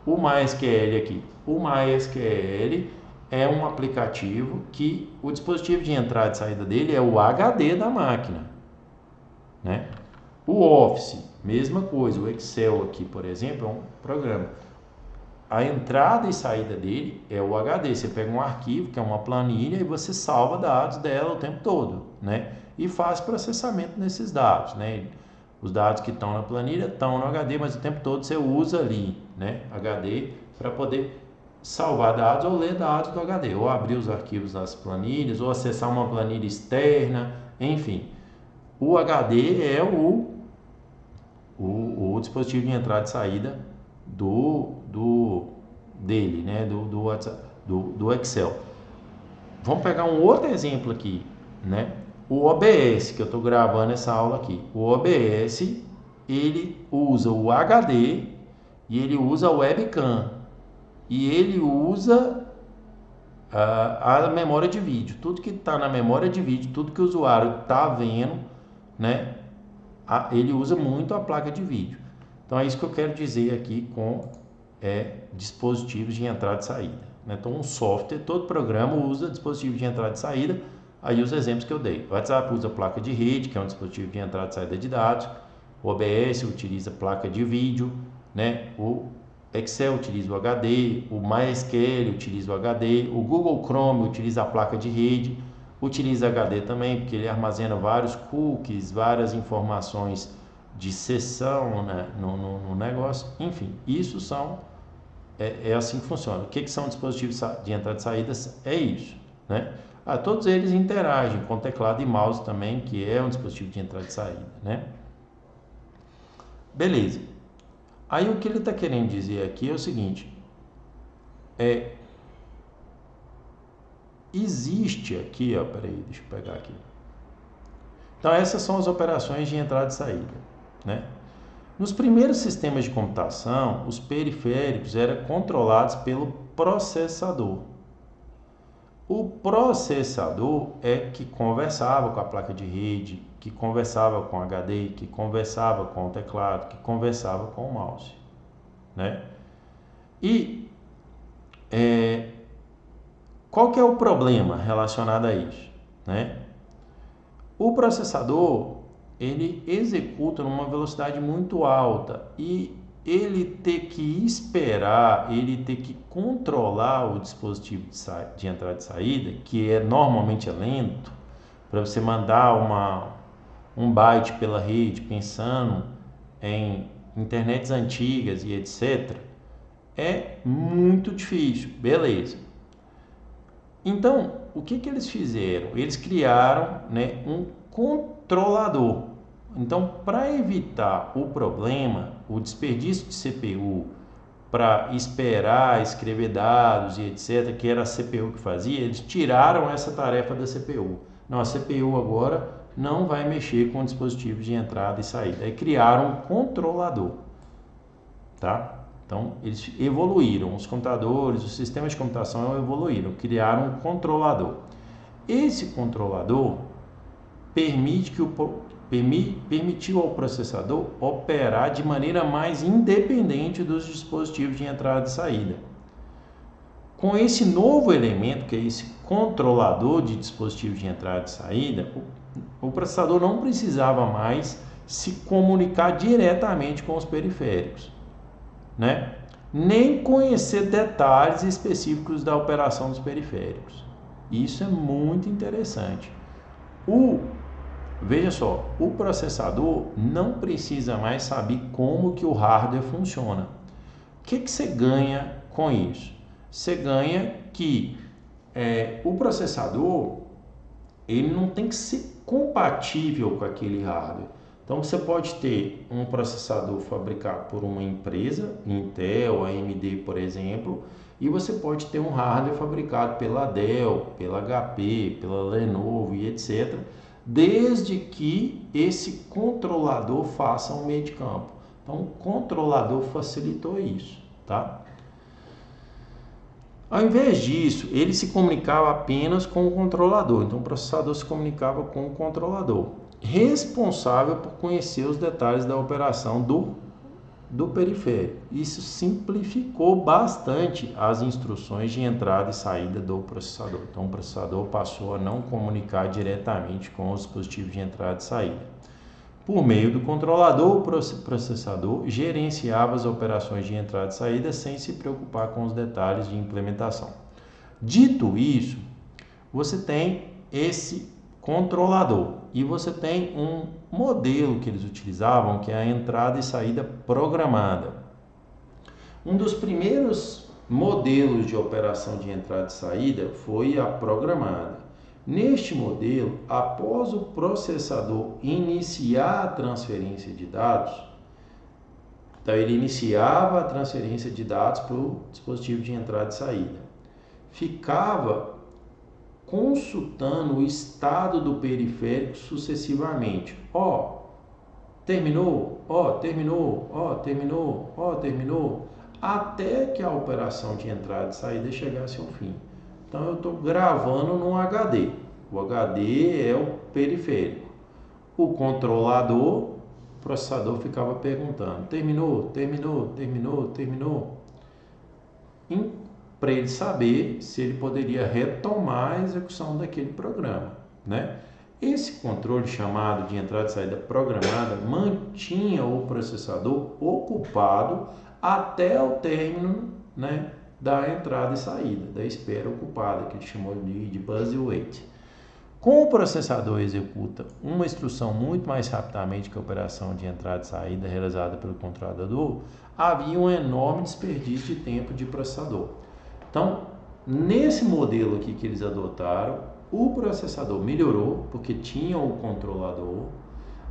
O MySQL aqui. O MySQL é um aplicativo que o dispositivo de entrada e saída dele é o HD da máquina, né? O Office, mesma coisa. O Excel aqui, por exemplo, é um programa. A entrada e saída dele é o HD. Você pega um arquivo, que é uma planilha, e você salva dados dela o tempo todo, né? E faz processamento nesses dados, né? Os dados que estão na planilha estão no HD, mas o tempo todo você usa ali, né? HD para poder salvar dados ou ler dados do HD, ou abrir os arquivos das planilhas, ou acessar uma planilha externa, enfim. O HD é o dispositivo de entrada e saída dele, né? Do WhatsApp, do Excel. Vamos pegar um outro exemplo aqui, né? O OBS, que eu estou gravando essa aula aqui. O OBS, ele usa o HD e ele usa a webcam. E ele usa a memória de vídeo. Tudo que está na memória de vídeo, tudo que o usuário está vendo, né? Ele usa muito a placa de vídeo. Então é isso que eu quero dizer aqui com dispositivos de entrada e saída. Então um software, todo programa usa dispositivo de entrada e saída. Aí os exemplos que eu dei. O WhatsApp usa placa de rede, que é um dispositivo de entrada e saída de dados. O OBS utiliza placa de vídeo, né? O Excel utiliza o HD, o MySQL utiliza o HD, o Google Chrome utiliza a placa de rede, utiliza HD também, porque ele armazena vários cookies, várias informações de sessão, né, no negócio. Enfim, isso é assim que funciona. O que são dispositivos de entrada e saída? É isso, né? Todos eles interagem com teclado e mouse também, que é um dispositivo de entrada e saída, né? Beleza. Aí o que ele está querendo dizer aqui é o seguinte, existe aqui, ó, peraí, deixa eu pegar aqui. Então essas são as operações de entrada e saída, né? Nos primeiros sistemas de computação, os periféricos eram controlados pelo processador. O processador é que conversava com a placa de rede, que conversava com o HD, que conversava com o teclado, que conversava com o mouse, né? E qual que é o problema relacionado a isso, né? O processador, ele executa numa velocidade muito alta e ele ter que esperar, ele ter que controlar o dispositivo de entrada e saída, que normalmente é lento, para você mandar um byte pela rede, pensando em internets antigas e etc., é muito difícil, beleza. Então, o que eles fizeram? Eles criaram, né, um controlador. Então, para evitar o problema, o desperdício de CPU para esperar, escrever dados e etc., que era a CPU que fazia, eles tiraram essa tarefa da CPU. Não, a CPU agora não vai mexer com dispositivos de entrada e saída. Aí criaram um controlador, tá? Então, eles evoluíram, os computadores, os sistemas de computação evoluíram, criaram um controlador. Esse controlador permitiu ao processador operar de maneira mais independente dos dispositivos de entrada e saída. Com esse novo elemento, que é esse controlador de dispositivos de entrada e saída, o processador não precisava mais se comunicar diretamente com os periféricos, né? Nem conhecer detalhes específicos da operação dos periféricos. Isso é muito interessante. Veja só, o processador não precisa mais saber como que o hardware funciona. O que você ganha com isso? Você ganha que o processador ele não tem que ser compatível com aquele hardware. Então você pode ter um processador fabricado por uma empresa, Intel, AMD, por exemplo, e você pode ter um hardware fabricado pela Dell, pela HP, pela Lenovo e etc., desde que esse controlador faça um meio de campo. Então o controlador facilitou isso, tá? Ao invés disso, ele se comunicava apenas com o controlador. Então o processador se comunicava com o controlador, responsável por conhecer os detalhes da operação do periférico. Isso simplificou bastante as instruções de entrada e saída do processador. Então o processador passou a não comunicar diretamente com os dispositivos de entrada e saída. Por meio do controlador, o processador gerenciava as operações de entrada e saída sem se preocupar com os detalhes de implementação. Dito isso, você tem esse controlador e você tem um modelo que eles utilizavam, que é a entrada e saída programada. Um dos primeiros modelos de operação de entrada e saída foi a programada. Neste modelo, após o processador iniciar a transferência de dados, Então ele iniciava a transferência de dados para o dispositivo de entrada e saída. Ficava consultando o estado do periférico sucessivamente. Terminou, terminou, terminou, até que a operação de entrada e saída chegasse ao fim. Então eu estou gravando no HD. O HD é o periférico. O controlador, o processador ficava perguntando: terminou? Para ele saber se ele poderia retomar a execução daquele programa, né? Esse controle chamado de entrada e saída programada mantinha o processador ocupado até o término, né, da entrada e saída, da espera ocupada, que ele chamou de buzz wait. Como o processador executa uma instrução muito mais rapidamente que a operação de entrada e saída realizada pelo controlador, havia um enorme desperdício de tempo de processador. Então, nesse modelo aqui que eles adotaram, o processador melhorou, porque tinha o controlador,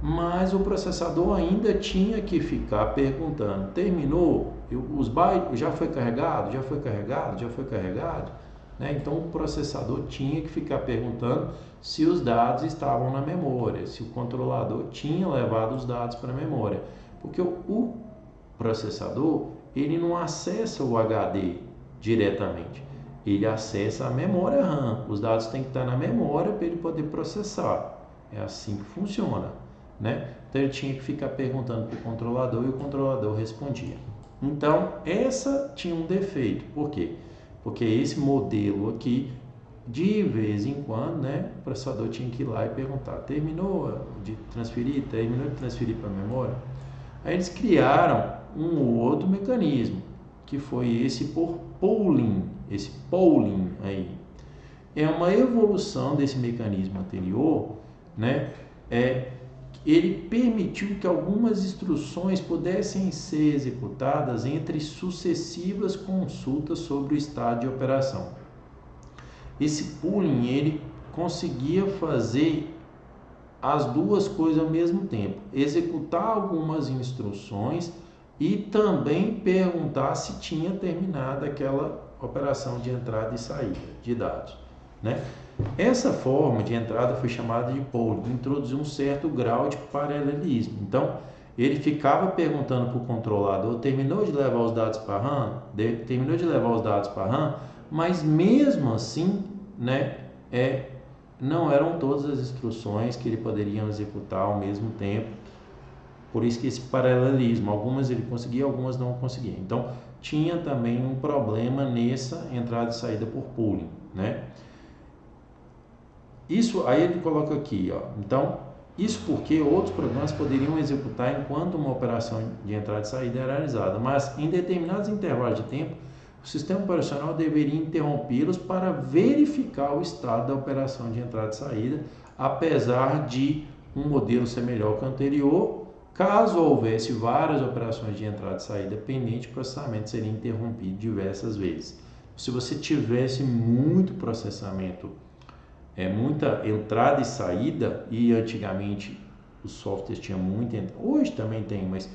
mas o processador ainda tinha que ficar perguntando: terminou? Os bytes já foi carregado? Né? Então o processador tinha que ficar perguntando se os dados estavam na memória, se o controlador tinha levado os dados para a memória, porque o processador ele não acessa o HD diretamente, ele acessa a memória RAM. Os dados têm que estar na memória para ele poder processar. É assim que funciona, né? Então ele tinha que ficar perguntando para o controlador e o controlador respondia. Então essa tinha um defeito. Por quê? Porque esse modelo aqui, de vez em quando, né, o processador tinha que ir lá e perguntar: terminou de transferir para a memória? Aí eles criaram um outro mecanismo, que foi esse por pooling. Esse pooling aí é uma evolução desse mecanismo anterior, né? Ele permitiu que algumas instruções pudessem ser executadas entre sucessivas consultas sobre o estado de operação. Esse pooling ele conseguia fazer as duas coisas ao mesmo tempo: executar algumas instruções e também perguntar se tinha terminado aquela operação de entrada e saída de dados, né? Essa forma de entrada foi chamada de pooling, introduziu um certo grau de paralelismo. Então, ele ficava perguntando para o controlador: terminou de levar os dados para a RAM? Terminou de levar os dados para a RAM? Mas mesmo assim, né, não eram todas as instruções que ele poderia executar ao mesmo tempo. Por isso que esse paralelismo, algumas ele conseguia, algumas não conseguia. Então, tinha também um problema nessa entrada e saída por pooling, né? Isso aí ele coloca aqui, ó. Então, isso porque outros programas poderiam executar enquanto uma operação de entrada e saída era realizada, mas em determinados intervalos de tempo, o sistema operacional deveria interrompê-los para verificar o estado da operação de entrada e saída, apesar de um modelo ser melhor que o anterior. Caso houvesse várias operações de entrada e saída pendentes, o processamento seria interrompido diversas vezes. Se você tivesse muito processamento, muita entrada e saída, e antigamente os softwares tinham muita entrada, hoje também tem, mas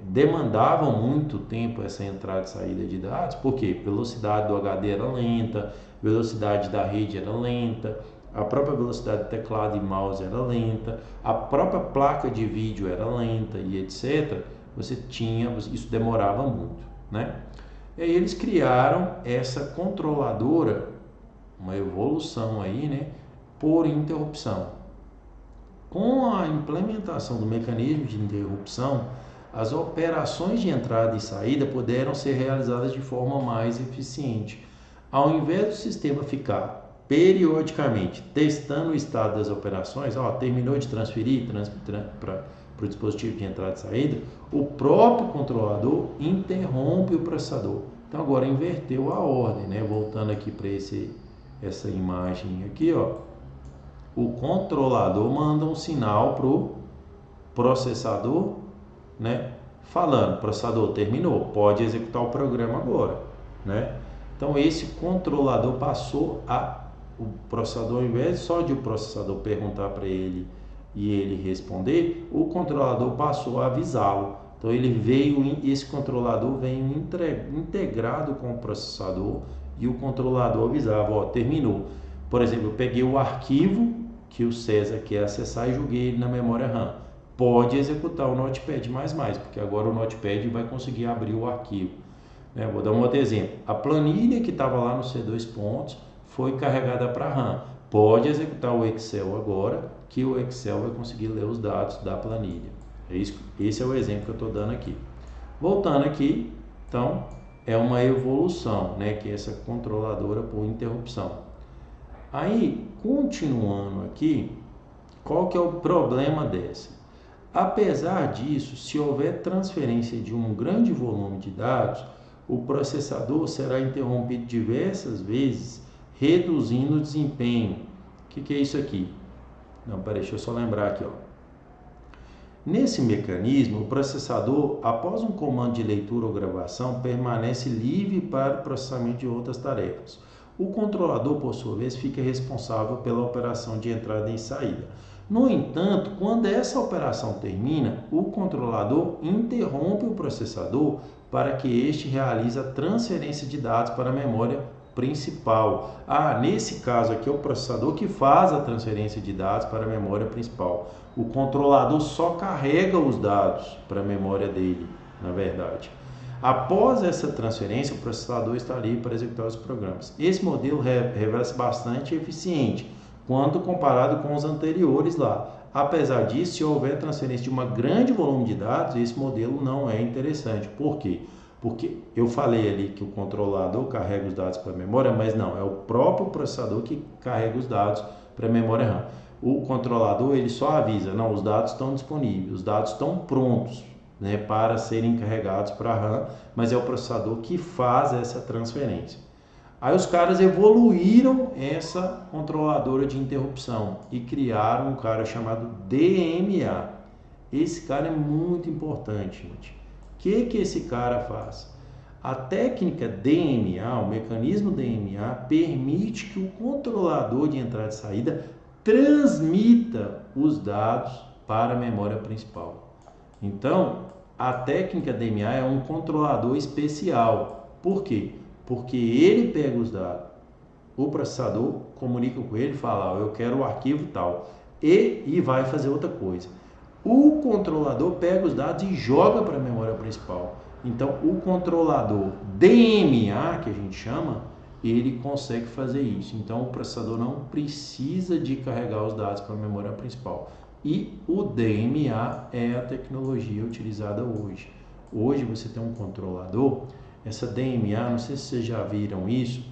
demandavam muito tempo essa entrada e saída de dados. Por quê? Velocidade do HD era lenta, velocidade da rede era lenta, a própria velocidade do teclado e mouse era lenta, a própria placa de vídeo era lenta e etc. Isso demorava muito, né? E aí eles criaram essa controladora, uma evolução aí, né, por interrupção. Com a implementação do mecanismo de interrupção, as operações de entrada e saída puderam ser realizadas de forma mais eficiente. Ao invés do sistema ficar periodicamente testando o estado das operações, terminou de transferir para o dispositivo de entrada e saída, o próprio controlador interrompe o processador. Então agora inverteu a ordem, né? Voltando aqui para essa imagem aqui, ó, o controlador manda um sinal para o processador, né? Falando: processador, terminou, pode executar o programa agora, né? Então esse controlador passou o processador, ao invés só de o processador perguntar para ele e ele responder, o controlador passou a avisá-lo: Então esse controlador veio integrado com o processador e o controlador avisava, ó, terminou. Por exemplo, eu peguei o arquivo que o César quer acessar e joguei ele na memória RAM. Pode executar o Notepad++, porque agora o Notepad vai conseguir abrir o arquivo. Vou dar um outro exemplo. A planilha que estava lá no C2 pontos foi carregada para a RAM. Pode executar o Excel agora, que o Excel vai conseguir ler os dados da planilha. Esse é o exemplo que eu estou dando aqui. Voltando aqui, então, é uma evolução, que é essa controladora por interrupção. Aí, continuando aqui, qual que é o problema dessa? Apesar disso, se houver transferência de um grande volume de dados, o processador será interrompido diversas vezes, reduzindo o desempenho. O que é isso aqui? Não, peraí, deixa eu só lembrar aqui, ó. Nesse mecanismo, o processador, após um comando de leitura ou gravação, permanece livre para o processamento de outras tarefas. O controlador, por sua vez, fica responsável pela operação de entrada e saída. No entanto, quando essa operação termina, o controlador interrompe o processador para que este realize a transferência de dados para a memória principal. Nesse caso aqui é o processador que faz a transferência de dados para a memória principal. O controlador só carrega os dados para a memória dele, na verdade. Após essa transferência, o processador está livre para executar os programas. Esse modelo revela-se bastante eficiente quando comparado com os anteriores lá. Apesar disso, se houver transferência de um grande volume de dados, esse modelo não é interessante. Por quê? Porque eu falei ali que o controlador carrega os dados para a memória, mas não, é o próprio processador que carrega os dados para a memória RAM. O controlador ele só avisa, não, os dados estão disponíveis, os dados estão prontos, para serem carregados para a RAM, mas é o processador que faz essa transferência. Aí os caras evoluíram essa controladora de interrupção e criaram um cara chamado DMA. Esse cara é muito importante, gente. O que esse cara faz? A técnica DMA, o mecanismo DMA, permite que o controlador de entrada e saída transmita os dados para a memória principal. Então, a técnica DMA é um controlador especial. Por quê? Porque ele pega os dados, o processador comunica com ele e fala, eu quero o arquivo tal, e vai fazer outra coisa. O controlador pega os dados e joga para a memória principal. Então, o controlador DMA, que a gente chama, ele consegue fazer isso. Então, o processador não precisa de carregar os dados para a memória principal. E o DMA é a tecnologia utilizada hoje. Hoje você tem um controlador, essa DMA, não sei se vocês já viram isso,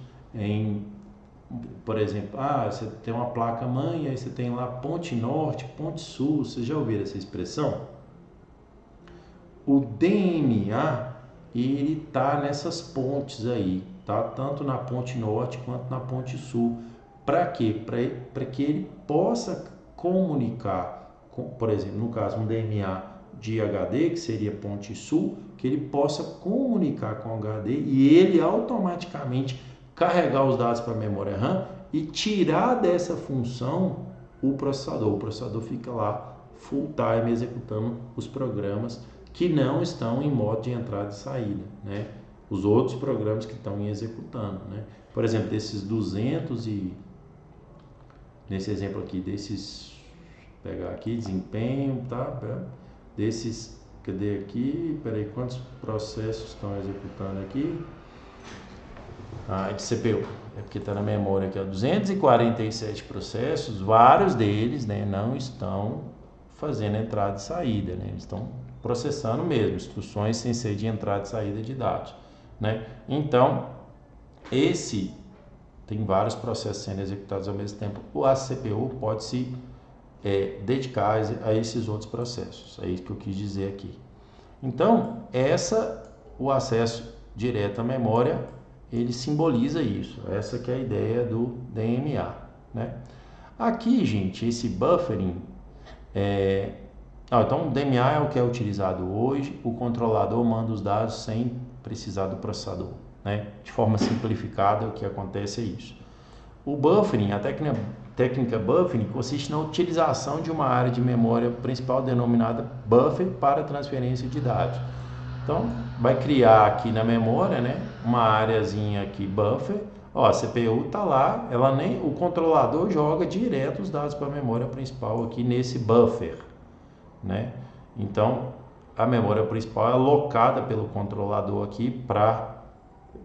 por exemplo, você tem uma placa mãe, aí você tem lá ponte norte, ponte sul, vocês já ouviram essa expressão? O DMA, ele está nessas pontes aí, tá? Tanto na ponte norte quanto na ponte sul. Para quê? Para que ele possa comunicar, por exemplo, no caso um DMA de HD, que seria ponte sul, que ele possa comunicar com o HD e ele automaticamente carregar os dados para a memória RAM e tirar dessa função o processador. O processador fica lá full time executando os programas que não estão em modo de entrada e saída, Os outros programas que estão executando, Por exemplo, desses 200 nesse exemplo aqui, pegar aqui, desempenho, tá? Desses, cadê aqui? Peraí, quantos processos estão executando aqui? De CPU, é porque está na memória aqui, 247 processos, vários deles, não estão fazendo entrada e saída, eles estão processando mesmo, instruções sem ser de entrada e saída de dados, Então, tem vários processos sendo executados ao mesmo tempo, a CPU pode se dedicar a esses outros processos, é isso que eu quis dizer aqui. Então, o acesso direto à memória, ele simboliza isso, essa que é a ideia do DMA, Aqui, gente, esse buffering, então o DMA é o que é utilizado hoje, o controlador manda os dados sem precisar do técnica, de forma simplificada, o que acontece é isso. O buffering, a técnica buffering consiste na utilização de uma área de memória principal denominada buffer para transferência de dados. Então, vai criar aqui na memória, né, uma áreazinha aqui buffer. Ó, a CPU está lá, o controlador joga direto os dados para a memória principal aqui nesse buffer, né? Então, a memória principal é alocada pelo controlador aqui para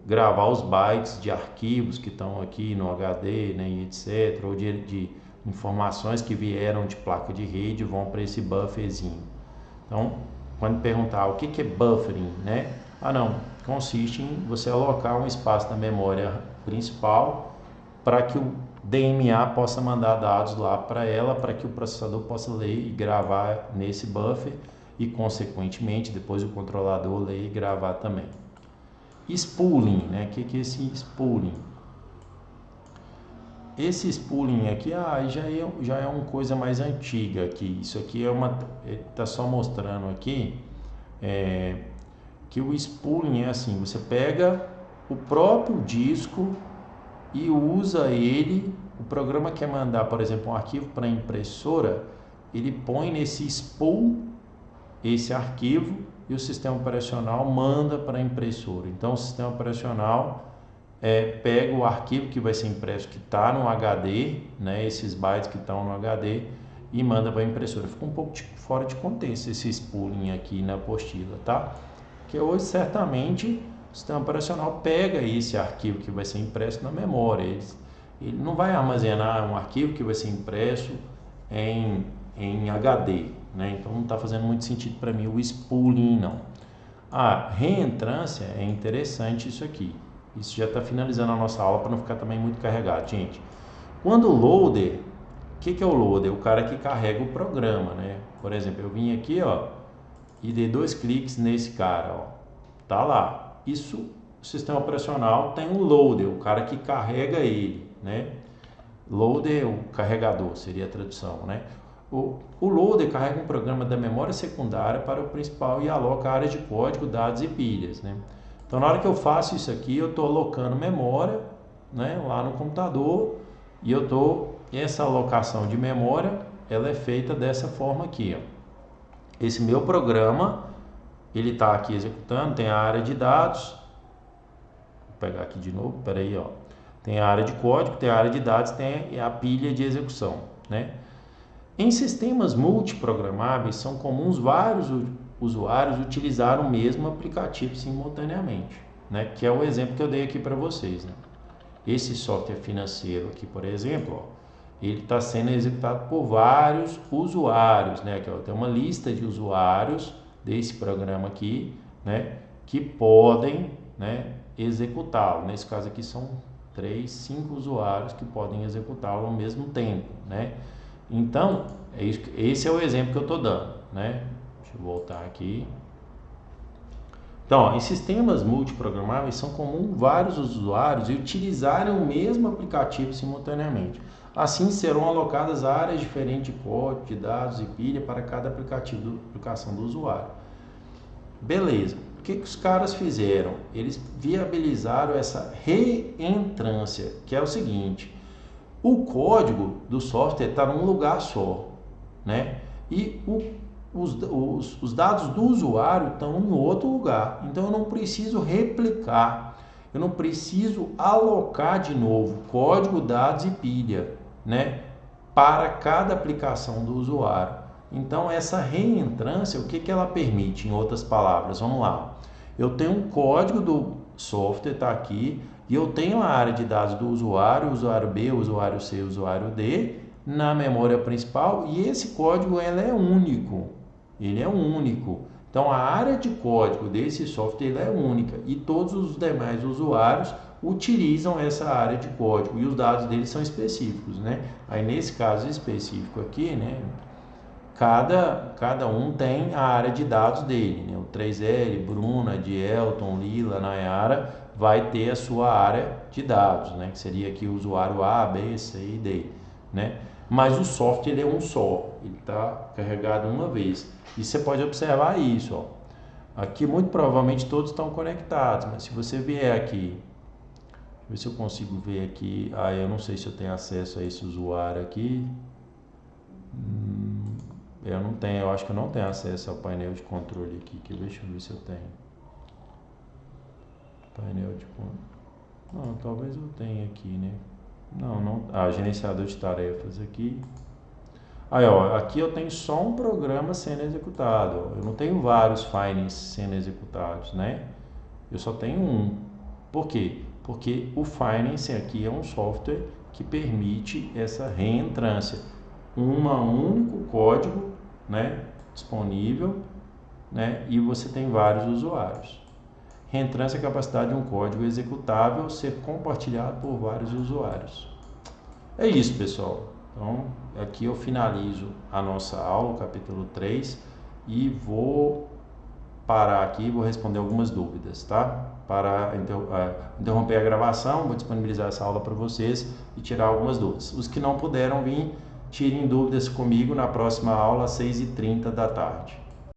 gravar os bytes de arquivos que estão aqui no HD, né, e etc, ou de informações que vieram de placa de rede vão para esse bufferzinho. Então, quando perguntar o que é buffering, né? Consiste em você alocar um espaço da memória principal para que o DMA possa mandar dados lá para ela, para que o processador possa ler e gravar nesse buffer e, consequentemente, depois o controlador ler e gravar também. Spooling, né? O que é esse spooling? Esse spooling aqui já é uma coisa mais antiga aqui. Isso aqui está só mostrando aqui que o spooling é assim: você pega o próprio disco e usa ele. O programa quer mandar, por exemplo, um arquivo para a impressora, ele põe nesse spool esse arquivo e o sistema operacional manda para a impressora. Então o sistema operacional pega o arquivo que vai ser impresso, que está no HD, né, esses bytes que estão no HD, e manda para a impressora. Fica um pouco fora de contexto esse spooling aqui na apostila, tá? Que hoje certamente o sistema operacional pega esse arquivo que vai ser impresso na memória. Ele não vai armazenar um arquivo que vai ser impresso em HD, né? Então não está fazendo muito sentido para mim o spooling, não. A reentrância é interessante isso aqui. Isso já está finalizando a nossa aula para não ficar também muito carregado, gente. Quando o loader, o que é o loader? O cara que carrega o programa, né? Por exemplo, eu vim aqui, ó, e dei 2 cliques nesse cara, ó, tá lá. Isso, o sistema operacional tem um loader, o cara que carrega ele, né? Loader, o carregador, seria a tradução, né? O loader carrega um programa da memória secundária para o principal e aloca áreas de código, dados e pilhas, né? Então, na hora que eu faço isso aqui, eu estou alocando memória, né, lá no computador, e essa alocação de memória, ela é feita dessa forma aqui, ó. Esse meu programa, ele está aqui executando, tem a área de dados, vou pegar aqui de novo, peraí, ó. Tem a área de código, tem a área de dados, tem a pilha de execução, né? Em sistemas multiprogramáveis, são comuns vários usuários utilizar o mesmo aplicativo simultaneamente, né? Que é o exemplo que eu dei aqui para vocês, né? Esse software financeiro aqui, por exemplo, ó, ele está sendo executado por vários usuários, né? Aqui, ó, tem uma lista de usuários desse programa aqui, né? Que podem, né, executá-lo. Nesse caso aqui são 3, 5 usuários que podem executá-lo ao mesmo tempo, né? Então, esse é o exemplo que eu estou dando, né? Deixa eu voltar aqui. Então, ó, em sistemas multiprogramáveis são comuns vários usuários utilizarem o mesmo aplicativo simultaneamente. Assim, serão alocadas áreas diferentes de código, de dados e pilha para cada aplicação do usuário. Beleza. O que os caras fizeram? Eles viabilizaram essa reentrância, que é o seguinte: o código do software está num lugar só, né? E os dados do usuário estão em outro lugar. Então eu não preciso replicar, eu não preciso alocar de novo código, dados e pilha, né, para cada aplicação do usuário. Então essa reentrância, o que ela permite, em outras palavras? Vamos lá. Eu tenho um código do software, está aqui, e eu tenho a área de dados do usuário, usuário B, usuário C, usuário D, na memória principal, e esse código ele é único. Ele é único. Então a área de código desse software ele é única e todos os demais usuários utilizam essa área de código e os dados deles são específicos, né? Aí nesse caso específico aqui, né, cada um tem a área de dados dele, né? O 3L, Bruna, Dielton, Lila, Nayara vai ter a sua área de dados, né? Que seria aqui o usuário A, B, C e D, né? Mas o software ele é um só, ele está carregado uma vez. E você pode observar isso, ó. Aqui muito provavelmente todos estão conectados, mas se você vier aqui ver se eu consigo ver aqui. Eu não sei se eu tenho acesso a esse usuário aqui. Eu não tenho, eu acho que eu não tenho acesso ao painel de controle aqui. Deixa eu ver se eu tenho. Painel de controle. Não, talvez eu tenha aqui, né? Não. Gerenciador de tarefas aqui. Aqui eu tenho só um programa sendo executado. Eu não tenho vários finance sendo executados, né? Eu só tenho um. Por quê? Porque o Finance aqui é um software que permite essa reentrância. Um único código, né, disponível, né, e você tem vários usuários. Reentrância é a capacidade de um código executável ser compartilhado por vários usuários. É isso, pessoal. Então, aqui eu finalizo a nossa aula, o capítulo 3, e vou parar aqui e vou responder algumas dúvidas, tá? Para interromper a gravação, vou disponibilizar essa aula para vocês e tirar algumas dúvidas. Os que não puderam vir, tirem dúvidas comigo na próxima aula, às 6h30 da tarde.